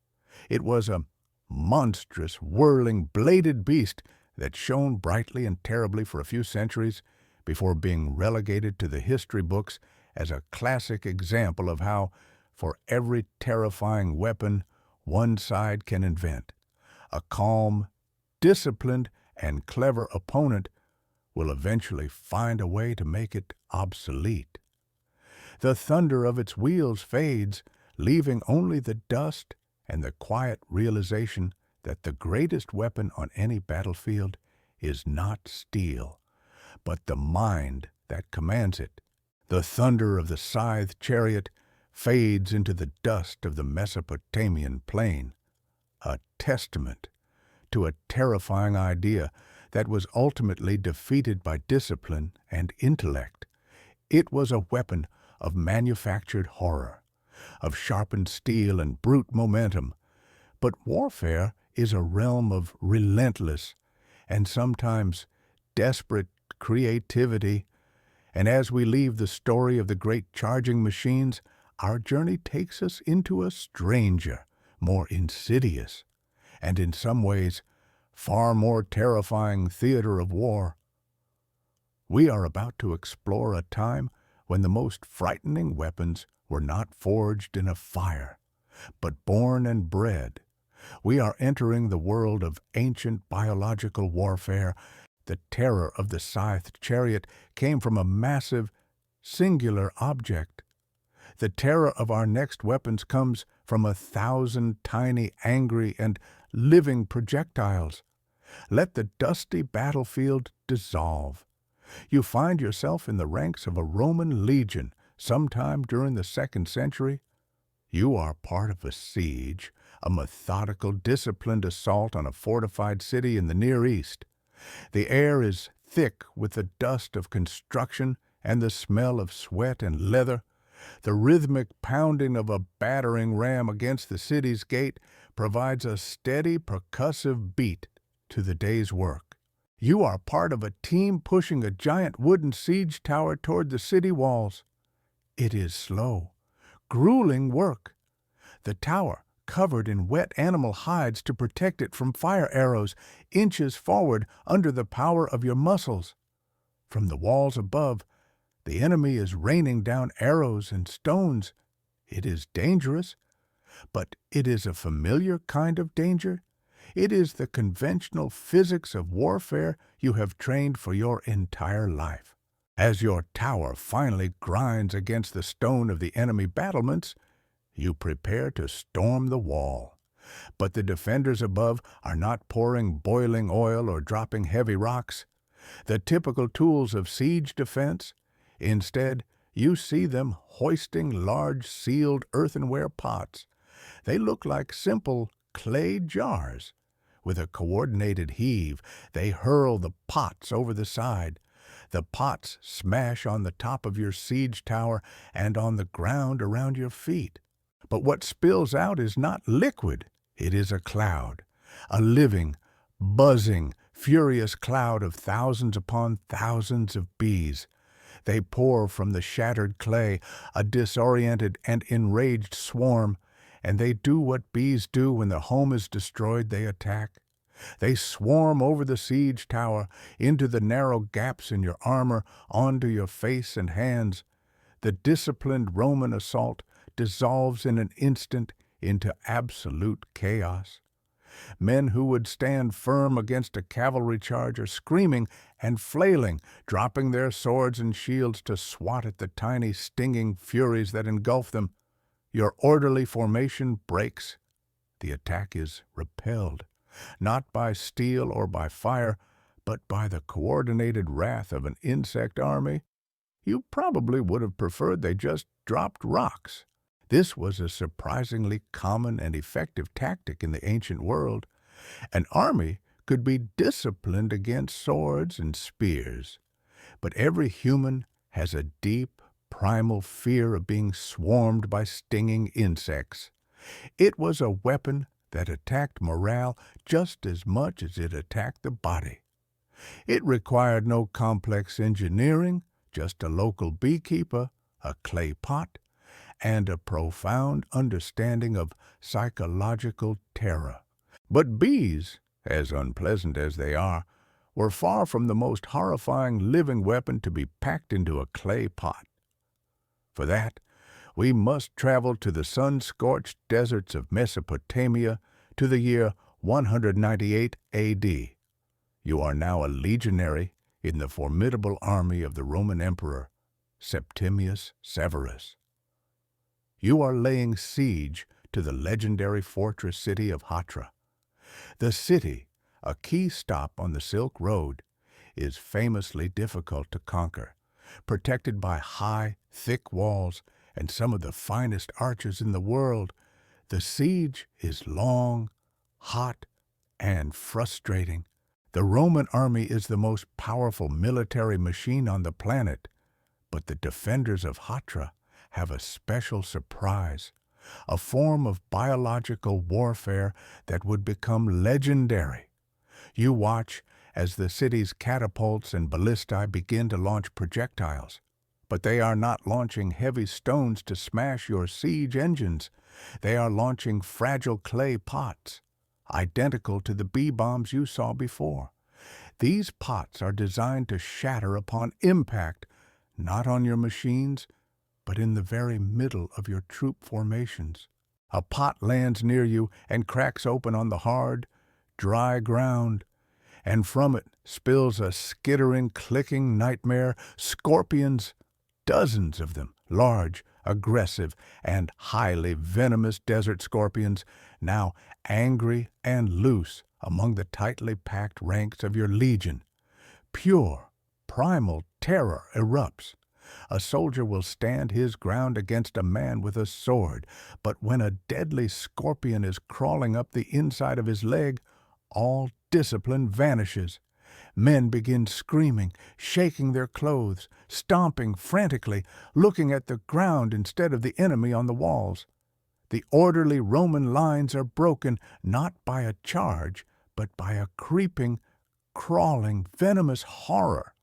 It was a monstrous, whirling, bladed beast that shone brightly and terribly for a few centuries before being relegated to the history books as a classic example of how, for every terrifying weapon one side can invent, a calm, disciplined, and clever opponent will eventually find a way to make it obsolete. The thunder of its wheels fades, leaving only the dust and the quiet realization that the greatest weapon on any battlefield is not steel, but the mind that commands it. The thunder of the scythed chariot fades into the dust of the Mesopotamian plain, a testament to a terrifying idea that was ultimately defeated by discipline and intellect. It was a weapon of manufactured horror, of sharpened steel and brute momentum. But warfare is a realm of relentless and sometimes desperate creativity, and as we leave the story of the great charging machines, our journey takes us into a stranger, more insidious, and in some ways far more terrifying theater of war. We are about to explore a time when the most frightening weapons were not forged in a fire, but born and bred. We are entering the world of ancient biological warfare. The terror of the scythed chariot came from a massive, singular object. The terror of our next weapons comes from 1,000 tiny, angry, and living projectiles. Let the dusty battlefield dissolve. You find yourself in the ranks of a Roman legion sometime during the 2nd century. You are part of a siege, a methodical, disciplined assault on a fortified city in the Near East. The air is thick with the dust of construction and the smell of sweat and leather. The rhythmic pounding of a battering ram against the city's gate provides a steady, percussive beat to the day's work. You are part of a team pushing a giant wooden siege tower toward the city walls. It is slow, grueling work. The tower, covered in wet animal hides to protect it from fire arrows, inches forward under the power of your muscles. From the walls above, the enemy is raining down arrows and stones. It is dangerous, but it is a familiar kind of danger. It is the conventional physics of warfare you have trained for your entire life. As your tower finally grinds against the stone of the enemy battlements, you prepare to storm the wall. But the defenders above are not pouring boiling oil or dropping heavy rocks, the typical tools of siege defense. Instead, you see them hoisting large sealed earthenware pots. They look like simple clay jars. With a coordinated heave, they hurl the pots over the side. The pots smash on the top of your siege tower and on the ground around your feet. But what spills out is not liquid. It is a cloud, a living, buzzing, furious cloud of thousands upon thousands of bees. They pour from the shattered clay, a disoriented and enraged swarm, and they do what bees do when their home is destroyed. They attack. They swarm over the siege tower, into the narrow gaps in your armor, onto your face and hands. The disciplined Roman assault dissolves in an instant into absolute chaos. Men who would stand firm against a cavalry charge are screaming and flailing, dropping their swords and shields to swat at the tiny, stinging furies that engulf them. Your orderly formation breaks. The attack is repelled, not by steel or by fire, but by the coordinated wrath of an insect army. You probably would have preferred they just dropped rocks. This was a surprisingly common and effective tactic in the ancient world. An army could be disciplined against swords and spears, but every human has a deep, primal fear of being swarmed by stinging insects. It was a weapon that attacked morale just as much as it attacked the body. It required no complex engineering, just a local beekeeper, a clay pot, and a profound understanding of psychological terror. But bees, as unpleasant as they are, were far from the most horrifying living weapon to be packed into a clay pot. For that, we must travel to the sun-scorched deserts of Mesopotamia to the year 198 A.D. You are now a legionary in the formidable army of the Roman Emperor Septimius Severus. You are laying siege to the legendary fortress city of Hatra. The city, a key stop on the Silk Road, is famously difficult to conquer, protected by high, thick walls and some of the finest arches in the world. The siege is long, hot, and frustrating. The Roman army is the most powerful military machine on the planet, but the defenders of Hatra have a special surprise, a form of biological warfare that would become legendary. You watch as the city's catapults and ballistae begin to launch projectiles. But they are not launching heavy stones to smash your siege engines. They are launching fragile clay pots, identical to the bee-bombs you saw before. These pots are designed to shatter upon impact, not on your machines, but in the very middle of your troop formations. A pot lands near you and cracks open on the hard, dry ground, and from it spills a skittering, clicking nightmare. Scorpions, dozens of them, large, aggressive, and highly venomous desert scorpions, now angry and loose among the tightly packed ranks of your legion. Pure, primal terror erupts. A soldier will stand his ground against a man with a sword, but when a deadly scorpion is crawling up the inside of his leg, all discipline vanishes. Men begin screaming, shaking their clothes, stomping frantically, looking at the ground instead of the enemy on the walls. The orderly Roman lines are broken not by a charge, but by a creeping, crawling, venomous horror.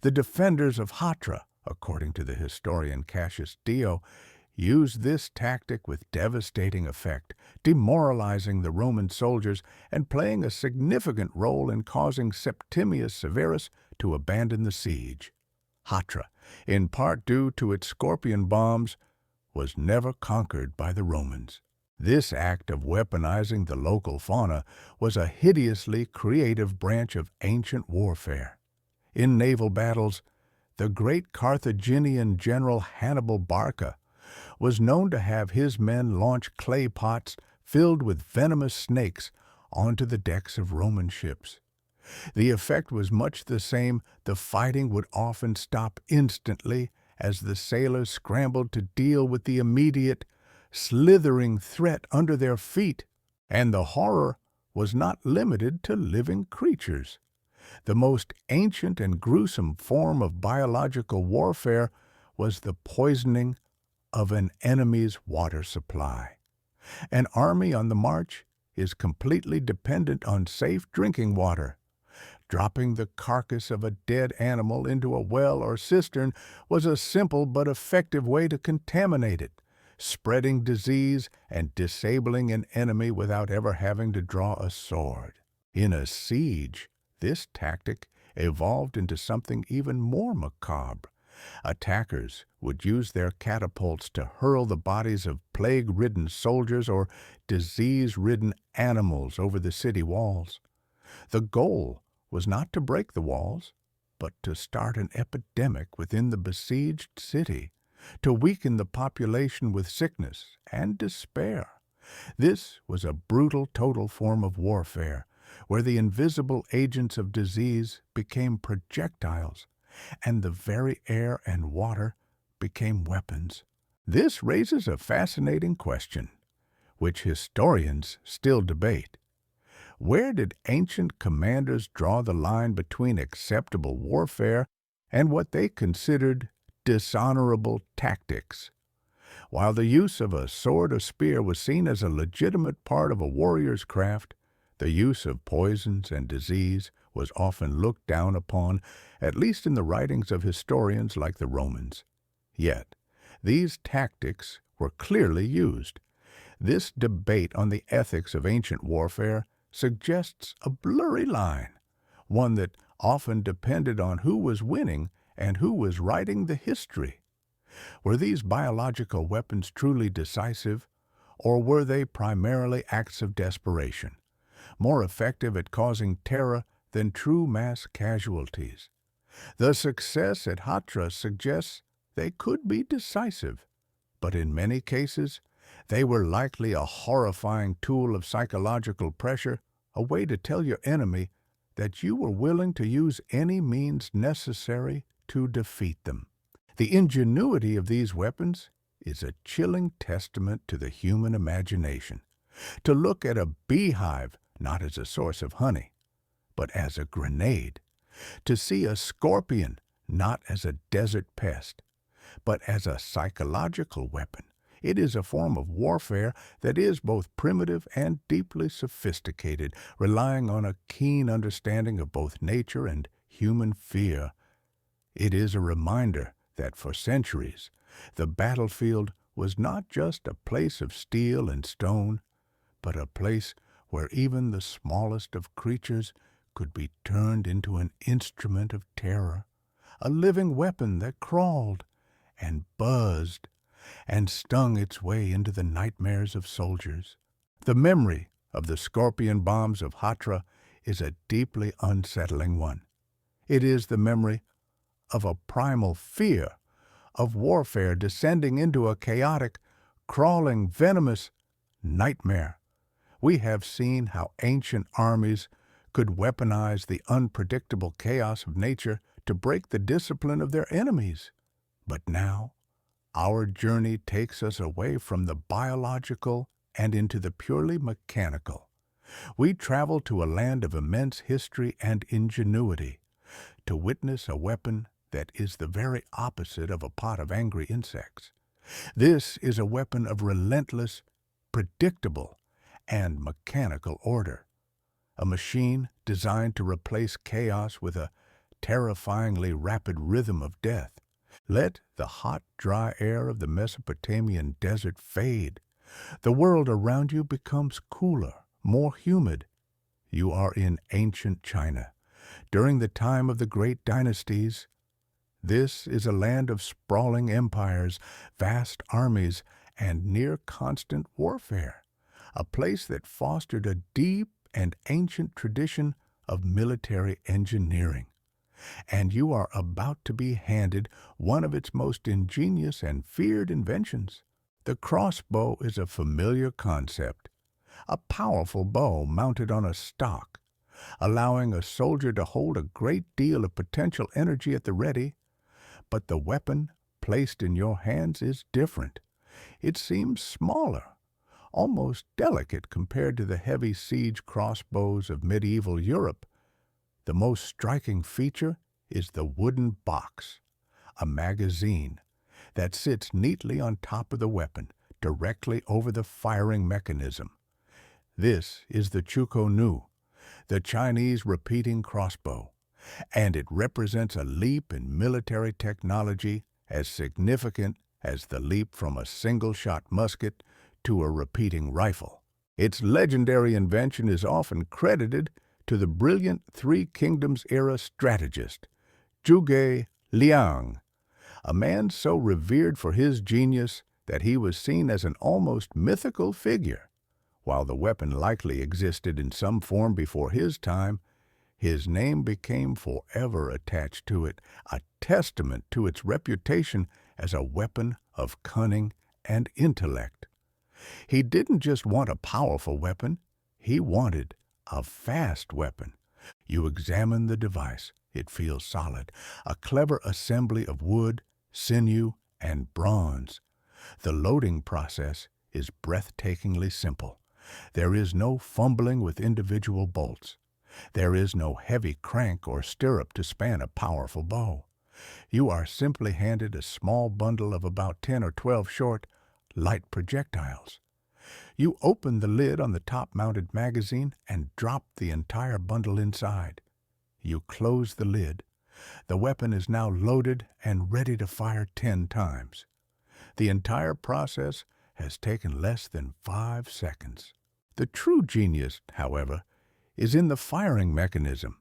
The defenders of Hatra, according to the historian Cassius Dio, used this tactic with devastating effect, demoralizing the Roman soldiers and playing a significant role in causing Septimius Severus to abandon the siege. Hatra, in part due to its scorpion bombs, was never conquered by the Romans. This act of weaponizing the local fauna was a hideously creative branch of ancient warfare. In naval battles, the great Carthaginian general Hannibal Barca was known to have his men launch clay pots filled with venomous snakes onto the decks of Roman ships. The effect was much the same. The fighting would often stop instantly as the sailors scrambled to deal with the immediate, slithering threat under their feet. And the horror was not limited to living creatures. The most ancient and gruesome form of biological warfare was the poisoning of an enemy's water supply. An army on the march is completely dependent on safe drinking water. Dropping the carcass of a dead animal into a well or cistern was a simple but effective way to contaminate it, spreading disease and disabling an enemy without ever having to draw a sword. In a siege, this tactic evolved into something even more macabre. Attackers would use their catapults to hurl the bodies of plague-ridden soldiers or disease-ridden animals over the city walls. The goal was not to break the walls, but to start an epidemic within the besieged city, to weaken the population with sickness and despair. This was a brutal total form of warfare, where the invisible agents of disease became projectiles, and the very air and water became weapons. This raises a fascinating question, which historians still debate. Where did ancient commanders draw the line between acceptable warfare and what they considered dishonorable tactics? While the use of a sword or spear was seen as a legitimate part of a warrior's craft, the use of poisons and disease was often looked down upon, at least in the writings of historians like the Romans. Yet, these tactics were clearly used. This debate on the ethics of ancient warfare suggests a blurry line, one that often depended on who was winning and who was writing the history. Were these biological weapons truly decisive, or were they primarily acts of desperation, more effective at causing terror than true mass casualties? The success at Hatra suggests they could be decisive, but in many cases, they were likely a horrifying tool of psychological pressure, a way to tell your enemy that you were willing to use any means necessary to defeat them. The ingenuity of these weapons is a chilling testament to the human imagination. To look at a beehive not as a source of honey, but as a grenade. To see a scorpion not as a desert pest, but as a psychological weapon. It is a form of warfare that is both primitive and deeply sophisticated, relying on a keen understanding of both nature and human fear. It is a reminder that for centuries, the battlefield was not just a place of steel and stone, but a place where even the smallest of creatures could be turned into an instrument of terror, a living weapon that crawled and buzzed and stung its way into the nightmares of soldiers. The memory of the scorpion bombs of Hatra is a deeply unsettling one. It is the memory of a primal fear of warfare descending into a chaotic, crawling, venomous nightmare. We have seen how ancient armies could weaponize the unpredictable chaos of nature to break the discipline of their enemies. But now, our journey takes us away from the biological and into the purely mechanical. We travel to a land of immense history and ingenuity to witness a weapon that is the very opposite of a pot of angry insects. This is a weapon of relentless, predictable, and mechanical order. A machine designed to replace chaos with a terrifyingly rapid rhythm of death. Let the hot, dry air of the Mesopotamian desert fade. The world around you becomes cooler, more humid. You are in ancient China, during the time of the great dynasties. This is a land of sprawling empires, vast armies, and near-constant warfare, a place that fostered a deep and ancient tradition of military engineering. And you are about to be handed one of its most ingenious and feared inventions. The crossbow is a familiar concept, a powerful bow mounted on a stock, allowing a soldier to hold a great deal of potential energy at the ready. But the weapon placed in your hands is different. It seems smaller, almost delicate compared to the heavy siege crossbows of medieval Europe. The most striking feature is the wooden box, a magazine, that sits neatly on top of the weapon, directly over the firing mechanism. This is the Chuko Nu, the Chinese repeating crossbow, and it represents a leap in military technology as significant as the leap from a single-shot musket to a repeating rifle. Its legendary invention is often credited to the brilliant Three Kingdoms-era strategist, Zhuge Liang, a man so revered for his genius that he was seen as an almost mythical figure. While the weapon likely existed in some form before his time, his name became forever attached to it, a testament to its reputation as a weapon of cunning and intellect. He didn't just want a powerful weapon, he wanted a fast weapon. You examine the device. It feels solid, a clever assembly of wood, sinew, and bronze. The loading process is breathtakingly simple. There is no fumbling with individual bolts. There is no heavy crank or stirrup to span a powerful bow. You are simply handed a small bundle of about 10 or 12 short, light projectiles. You open the lid on the top-mounted magazine and drop the entire bundle inside. You close the lid. The weapon is now loaded and ready to fire 10 times. The entire process has taken less than 5 seconds. The true genius, however, is in the firing mechanism.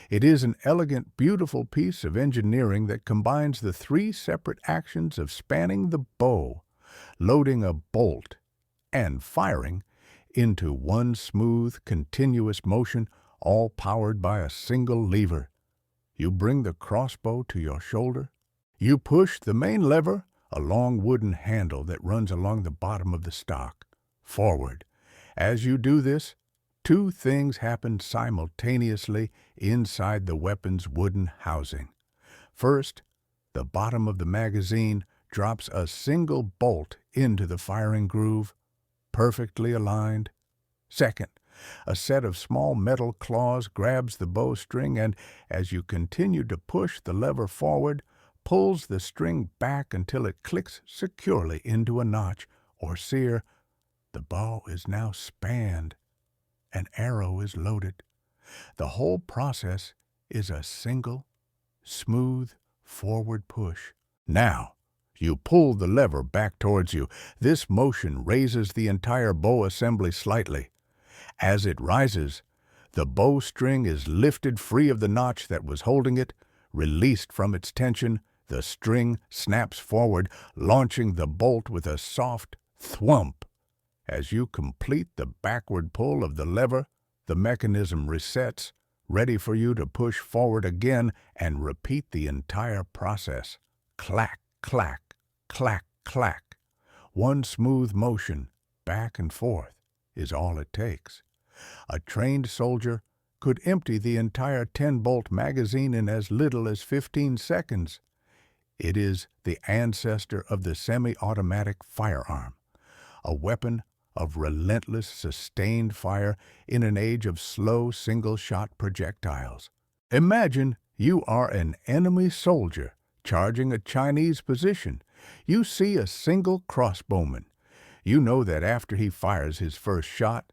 It is an elegant, beautiful piece of engineering that combines the 3 separate actions of spanning the bow, loading a bolt, and firing into one smooth, continuous motion, all powered by a single lever. You bring the crossbow to your shoulder. You push the main lever, a long wooden handle that runs along the bottom of the stock, forward. As you do this, two things happen simultaneously inside the weapon's wooden housing. First, the bottom of the magazine drops a single bolt into the firing groove, perfectly aligned. Second, a set of small metal claws grabs the bowstring and, as you continue to push the lever forward, pulls the string back until it clicks securely into a notch or sear. The bow is now spanned. An arrow is loaded. The whole process is a single, smooth, forward push. Now, you pull the lever back towards you. This motion raises the entire bow assembly slightly. As it rises, the bowstring is lifted free of the notch that was holding it. Released from its tension, the string snaps forward, launching the bolt with a soft thwump. As you complete the backward pull of the lever, the mechanism resets, ready for you to push forward again and repeat the entire process. Clack, clack, clack, clack. One smooth motion, back and forth, is all it takes. A trained soldier could empty the entire 10-bolt magazine in as little as 15 seconds. It is the ancestor of the semi-automatic firearm, a weapon of relentless, sustained fire in an age of slow, single-shot projectiles. Imagine you are an enemy soldier charging a Chinese position. You see a single crossbowman. You know that after he fires his first shot,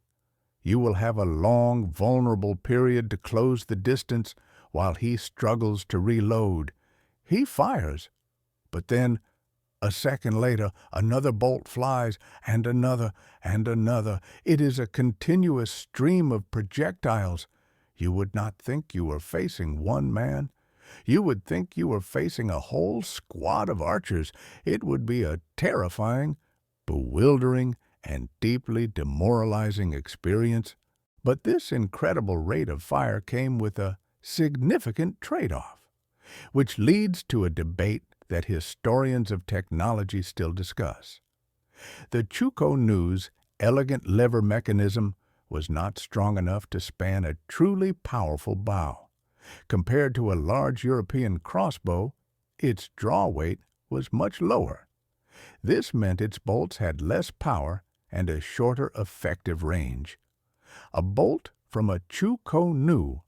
you will have a long, vulnerable period to close the distance while he struggles to reload. He fires, but then, a second later, another bolt flies, and another, and another. It is a continuous stream of projectiles. You would not think you were facing one man. You would think you were facing a whole squad of archers. It would be a terrifying, bewildering, and deeply demoralizing experience. But this incredible rate of fire came with a significant trade-off, which leads to a debate that historians of technology still discuss. The Chuko Nu's elegant lever mechanism was not strong enough to span a truly powerful bow. Compared to a large European crossbow, its draw weight was much lower. This meant its bolts had less power and a shorter effective range. A bolt from a Chuko Nu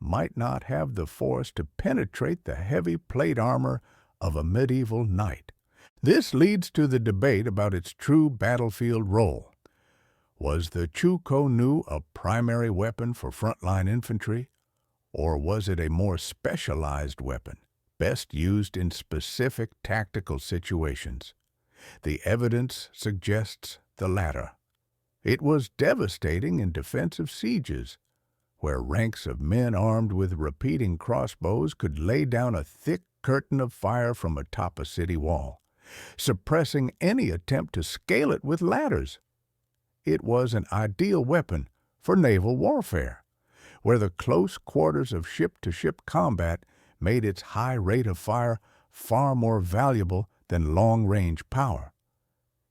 might not have the force to penetrate the heavy plate armor of a medieval knight. This leads to the debate about its true battlefield role. Was the Chuko Nu a primary weapon for frontline infantry, or was it a more specialized weapon, best used in specific tactical situations? The evidence suggests the latter. It was devastating in defensive sieges, where ranks of men armed with repeating crossbows could lay down a thick curtain of fire from atop a city wall, suppressing any attempt to scale it with ladders. It was an ideal weapon for naval warfare, where the close quarters of ship-to-ship combat made its high rate of fire far more valuable than long-range power.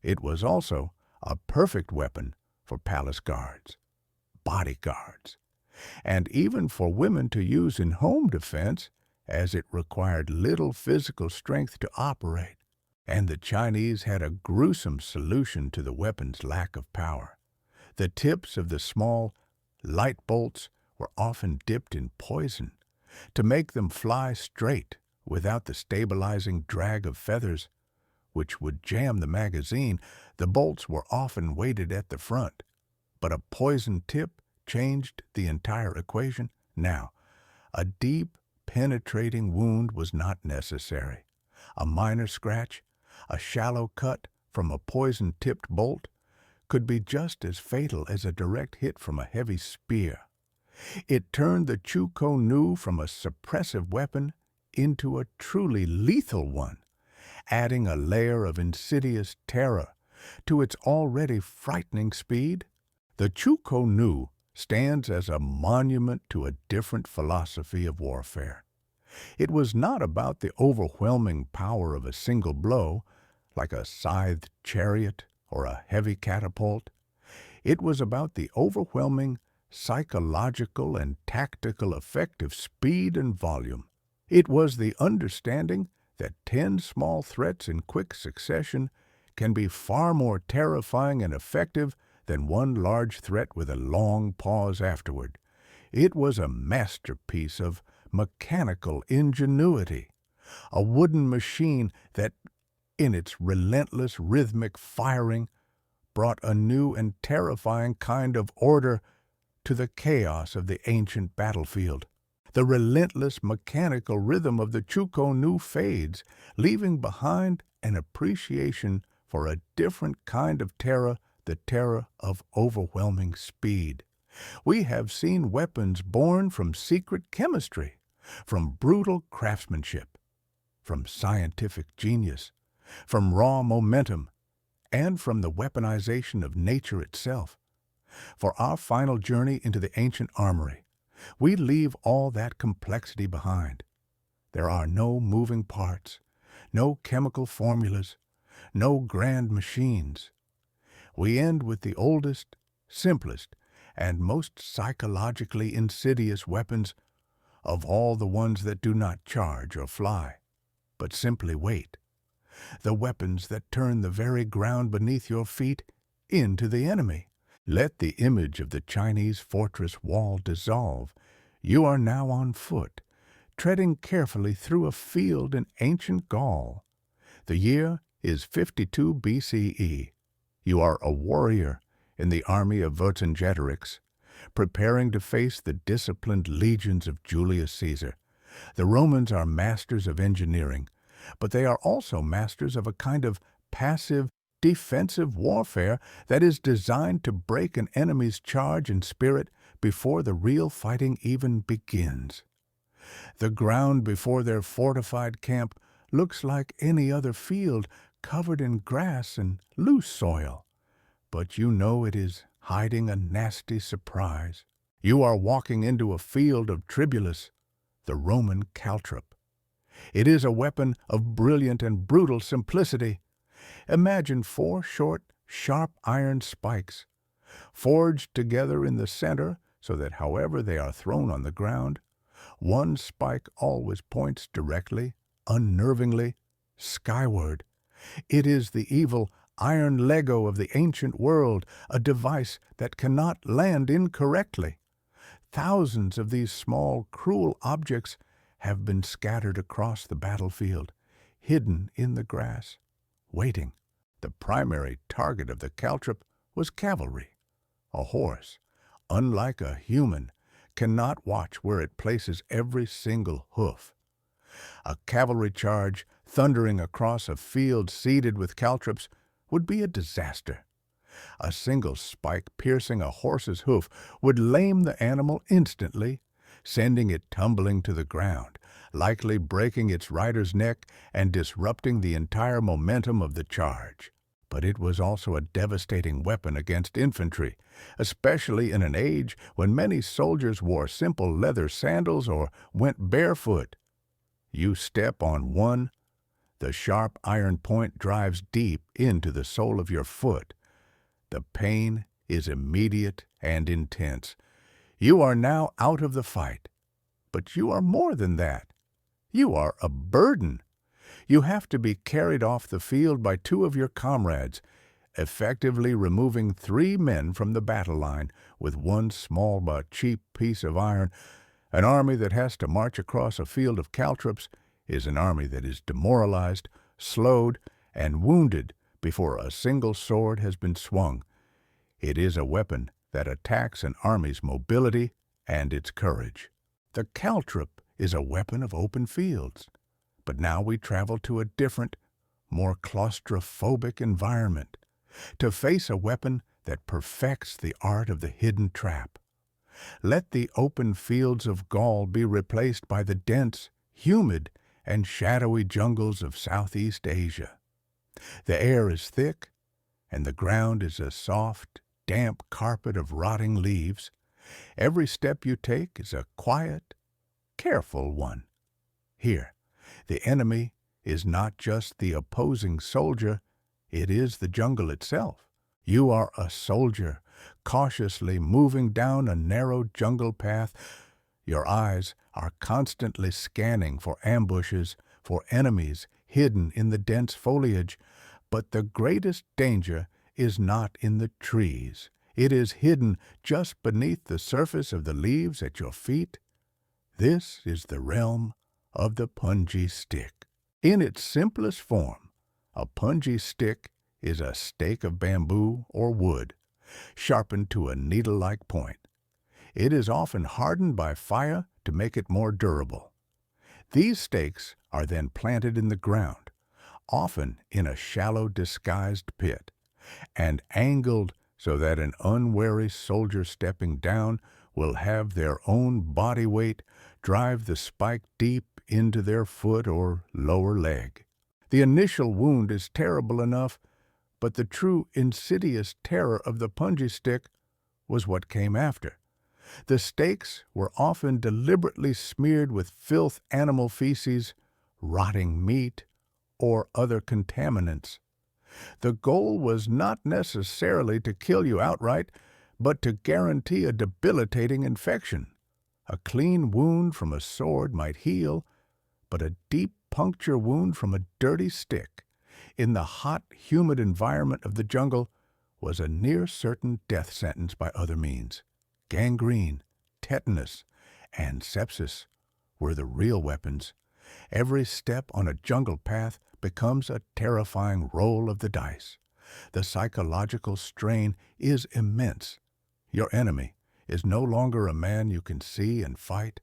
It was also a perfect weapon for palace guards, bodyguards, and even for women to use in home defense, as it required little physical strength to operate. And the Chinese had a gruesome solution to the weapon's lack of power. The tips of the small, light bolts were often dipped in poison to make them fly straight without the stabilizing drag of feathers, which would jam the magazine. The bolts were often weighted at the front, but a poisoned tip changed the entire equation. Now, a deep, penetrating wound was not necessary. A minor scratch, a shallow cut from a poison-tipped bolt, could be just as fatal as a direct hit from a heavy spear. It turned the Chuko Nu from a suppressive weapon into a truly lethal one, adding a layer of insidious terror to its already frightening speed. The Chuko Nu stands as a monument to a different philosophy of warfare. It was not about the overwhelming power of a single blow, like a scythed chariot or a heavy catapult. It was about the overwhelming psychological and tactical effect of speed and volume. It was the understanding that 10 small threats in quick succession can be far more terrifying and effective than one large threat with a long pause afterward. It was a masterpiece of mechanical ingenuity, a wooden machine that, in its relentless rhythmic firing, brought a new and terrifying kind of order to the chaos of the ancient battlefield. The relentless mechanical rhythm of the Chuko Nu fades, leaving behind an appreciation for a different kind of terror, the terror of overwhelming speed. We have seen weapons born from secret chemistry, from brutal craftsmanship, from scientific genius, from raw momentum, and from the weaponization of nature itself. For our final journey into the ancient armory, we leave all that complexity behind. There are no moving parts, no chemical formulas, no grand machines. We end with the oldest, simplest, and most psychologically insidious weapons of all the ones that do not charge or fly, but simply wait. The weapons that turn the very ground beneath your feet into the enemy. Let the image of the Chinese fortress wall dissolve. You are now on foot, treading carefully through a field in ancient Gaul. The year is 52 BCE. You are a warrior in the army of Vercingetorix, preparing to face the disciplined legions of Julius Caesar. The Romans are masters of engineering, but they are also masters of a kind of passive, defensive warfare that is designed to break an enemy's charge and spirit before the real fighting even begins. The ground before their fortified camp looks like any other field, covered in grass and loose soil, but you know it is hiding a nasty surprise. You are walking into a field of tribulus, the Roman caltrop. It is a weapon of brilliant and brutal simplicity. Imagine 4 short, sharp iron spikes, forged together in the center so that however they are thrown on the ground, one spike always points directly, unnervingly, skyward. It is the evil iron Lego of the ancient world, a device that cannot land incorrectly. Thousands of these small, cruel objects have been scattered across the battlefield, hidden in the grass, waiting. The primary target of the caltrop was cavalry. A horse, unlike a human, cannot watch where it places every single hoof. A cavalry charge thundering across a field seeded with caltrops would be a disaster. A single spike piercing a horse's hoof would lame the animal instantly, sending it tumbling to the ground, likely breaking its rider's neck and disrupting the entire momentum of the charge. But it was also a devastating weapon against infantry, especially in an age when many soldiers wore simple leather sandals or went barefoot. You step on one, the sharp iron point drives deep into the sole of your foot. The pain is immediate and intense. You are now out of the fight. But you are more than that. You are a burden. You have to be carried off the field by 2 of your comrades, effectively removing 3 men from the battle line with one small but cheap piece of iron. An army that has to march across a field of caltrops is an army that is demoralized, slowed, and wounded before a single sword has been swung. It is a weapon that attacks an army's mobility and its courage. The caltrop is a weapon of open fields. But now we travel to a different, more claustrophobic environment, to face a weapon that perfects the art of the hidden trap. Let the open fields of Gaul be replaced by the dense, humid, and shadowy jungles of Southeast Asia. The air is thick, and the ground is a soft, damp carpet of rotting leaves. Every step you take is a quiet, careful one. Here, the enemy is not just the opposing soldier, it is the jungle itself. You are a soldier, cautiously moving down a narrow jungle path. Your eyes are constantly scanning for ambushes, for enemies hidden in the dense foliage. But the greatest danger is not in the trees. It is hidden just beneath the surface of the leaves at your feet. This is the realm of the punji stick. In its simplest form, a punji stick is a stake of bamboo or wood, sharpened to a needle-like point. It is often hardened by fire to make it more durable. These stakes are then planted in the ground, often in a shallow disguised pit, and angled so that an unwary soldier stepping down will have their own body weight drive the spike deep into their foot or lower leg. The initial wound is terrible enough, but the true insidious terror of the punji stick was what came after. The stakes were often deliberately smeared with filth animal feces, rotting meat, or other contaminants. The goal was not necessarily to kill you outright, but to guarantee a debilitating infection. A clean wound from a sword might heal, but a deep puncture wound from a dirty stick in the hot, humid environment of the jungle was a near-certain death sentence by other means. Gangrene, tetanus, and sepsis were the real weapons. Every step on a jungle path becomes a terrifying roll of the dice. The psychological strain is immense. Your enemy is no longer a man you can see and fight,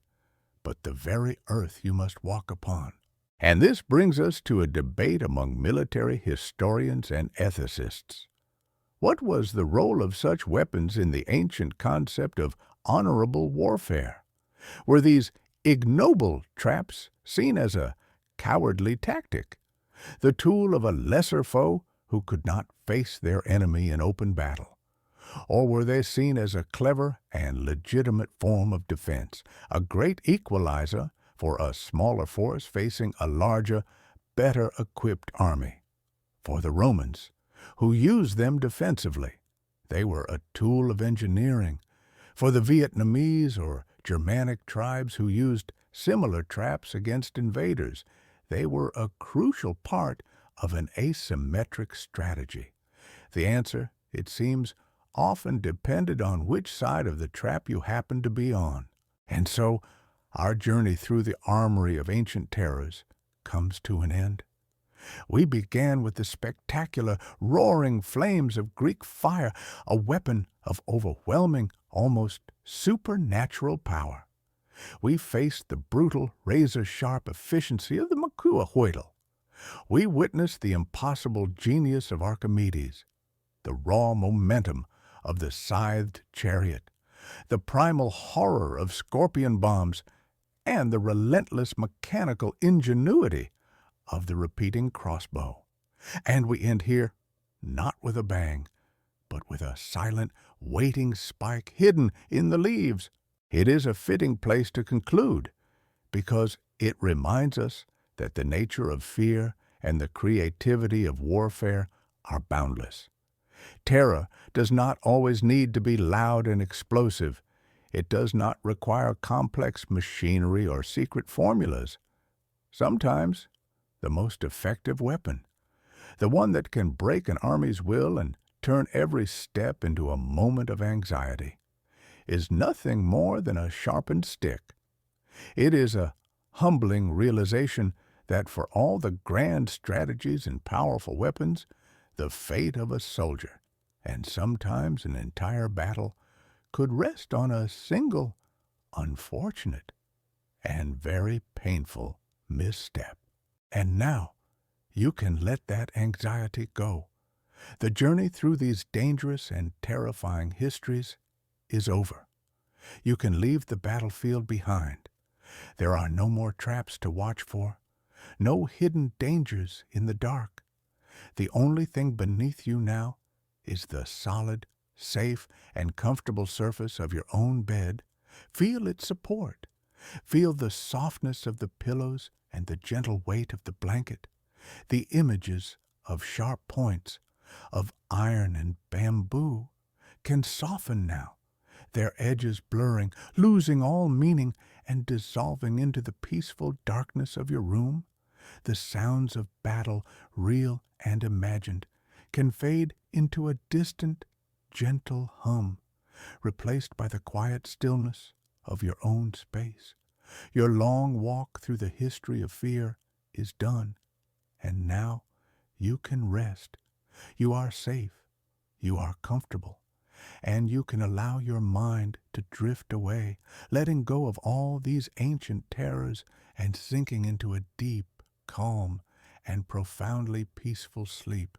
but the very earth you must walk upon. And this brings us to a debate among military historians and ethicists. What was the role of such weapons in the ancient concept of honorable warfare? Were these ignoble traps seen as a cowardly tactic, the tool of a lesser foe who could not face their enemy in open battle? Or were they seen as a clever and legitimate form of defense, a great equalizer for a smaller force facing a larger, better-equipped army? For the Romans, who used them defensively, they were a tool of engineering. For the Vietnamese or Germanic tribes who used similar traps against invaders, they were a crucial part of an asymmetric strategy. The answer, it seems, often depended on which side of the trap you happened to be on. And so, our journey through the armory of ancient terrors comes to an end. We began with the spectacular, roaring flames of Greek fire, a weapon of overwhelming, almost supernatural power. We faced the brutal, razor-sharp efficiency of the Makuahuitl. We witnessed the impossible genius of Archimedes, the raw momentum of the scythed chariot, the primal horror of scorpion bombs, and the relentless mechanical ingenuity of the repeating crossbow. And we end here, not with a bang, but with a silent, waiting spike hidden in the leaves. It is a fitting place to conclude, because it reminds us that the nature of fear and the creativity of warfare are boundless. Terror does not always need to be loud and explosive. It does not require complex machinery or secret formulas. Sometimes, the most effective weapon, the one that can break an army's will and turn every step into a moment of anxiety, is nothing more than a sharpened stick. It is a humbling realization that for all the grand strategies and powerful weapons, the fate of a soldier, and sometimes an entire battle, could rest on a single, unfortunate, and very painful misstep. And now, you can let that anxiety go. The journey through these dangerous and terrifying histories is over. You can leave the battlefield behind. There are no more traps to watch for, no hidden dangers in the dark. The only thing beneath you now is the solid, safe, and comfortable surface of your own bed. Feel its support. Feel the softness of the pillows and the gentle weight of the blanket, the images of sharp points, of iron and bamboo, can soften now, their edges blurring, losing all meaning, and dissolving into the peaceful darkness of your room. The sounds of battle, real and imagined, can fade into a distant, gentle hum, replaced by the quiet stillness of your own space. Your long walk through the history of fear is done, and now you can rest. You are safe, you are comfortable, and you can allow your mind to drift away, letting go of all these ancient terrors and sinking into a deep, calm, and profoundly peaceful sleep.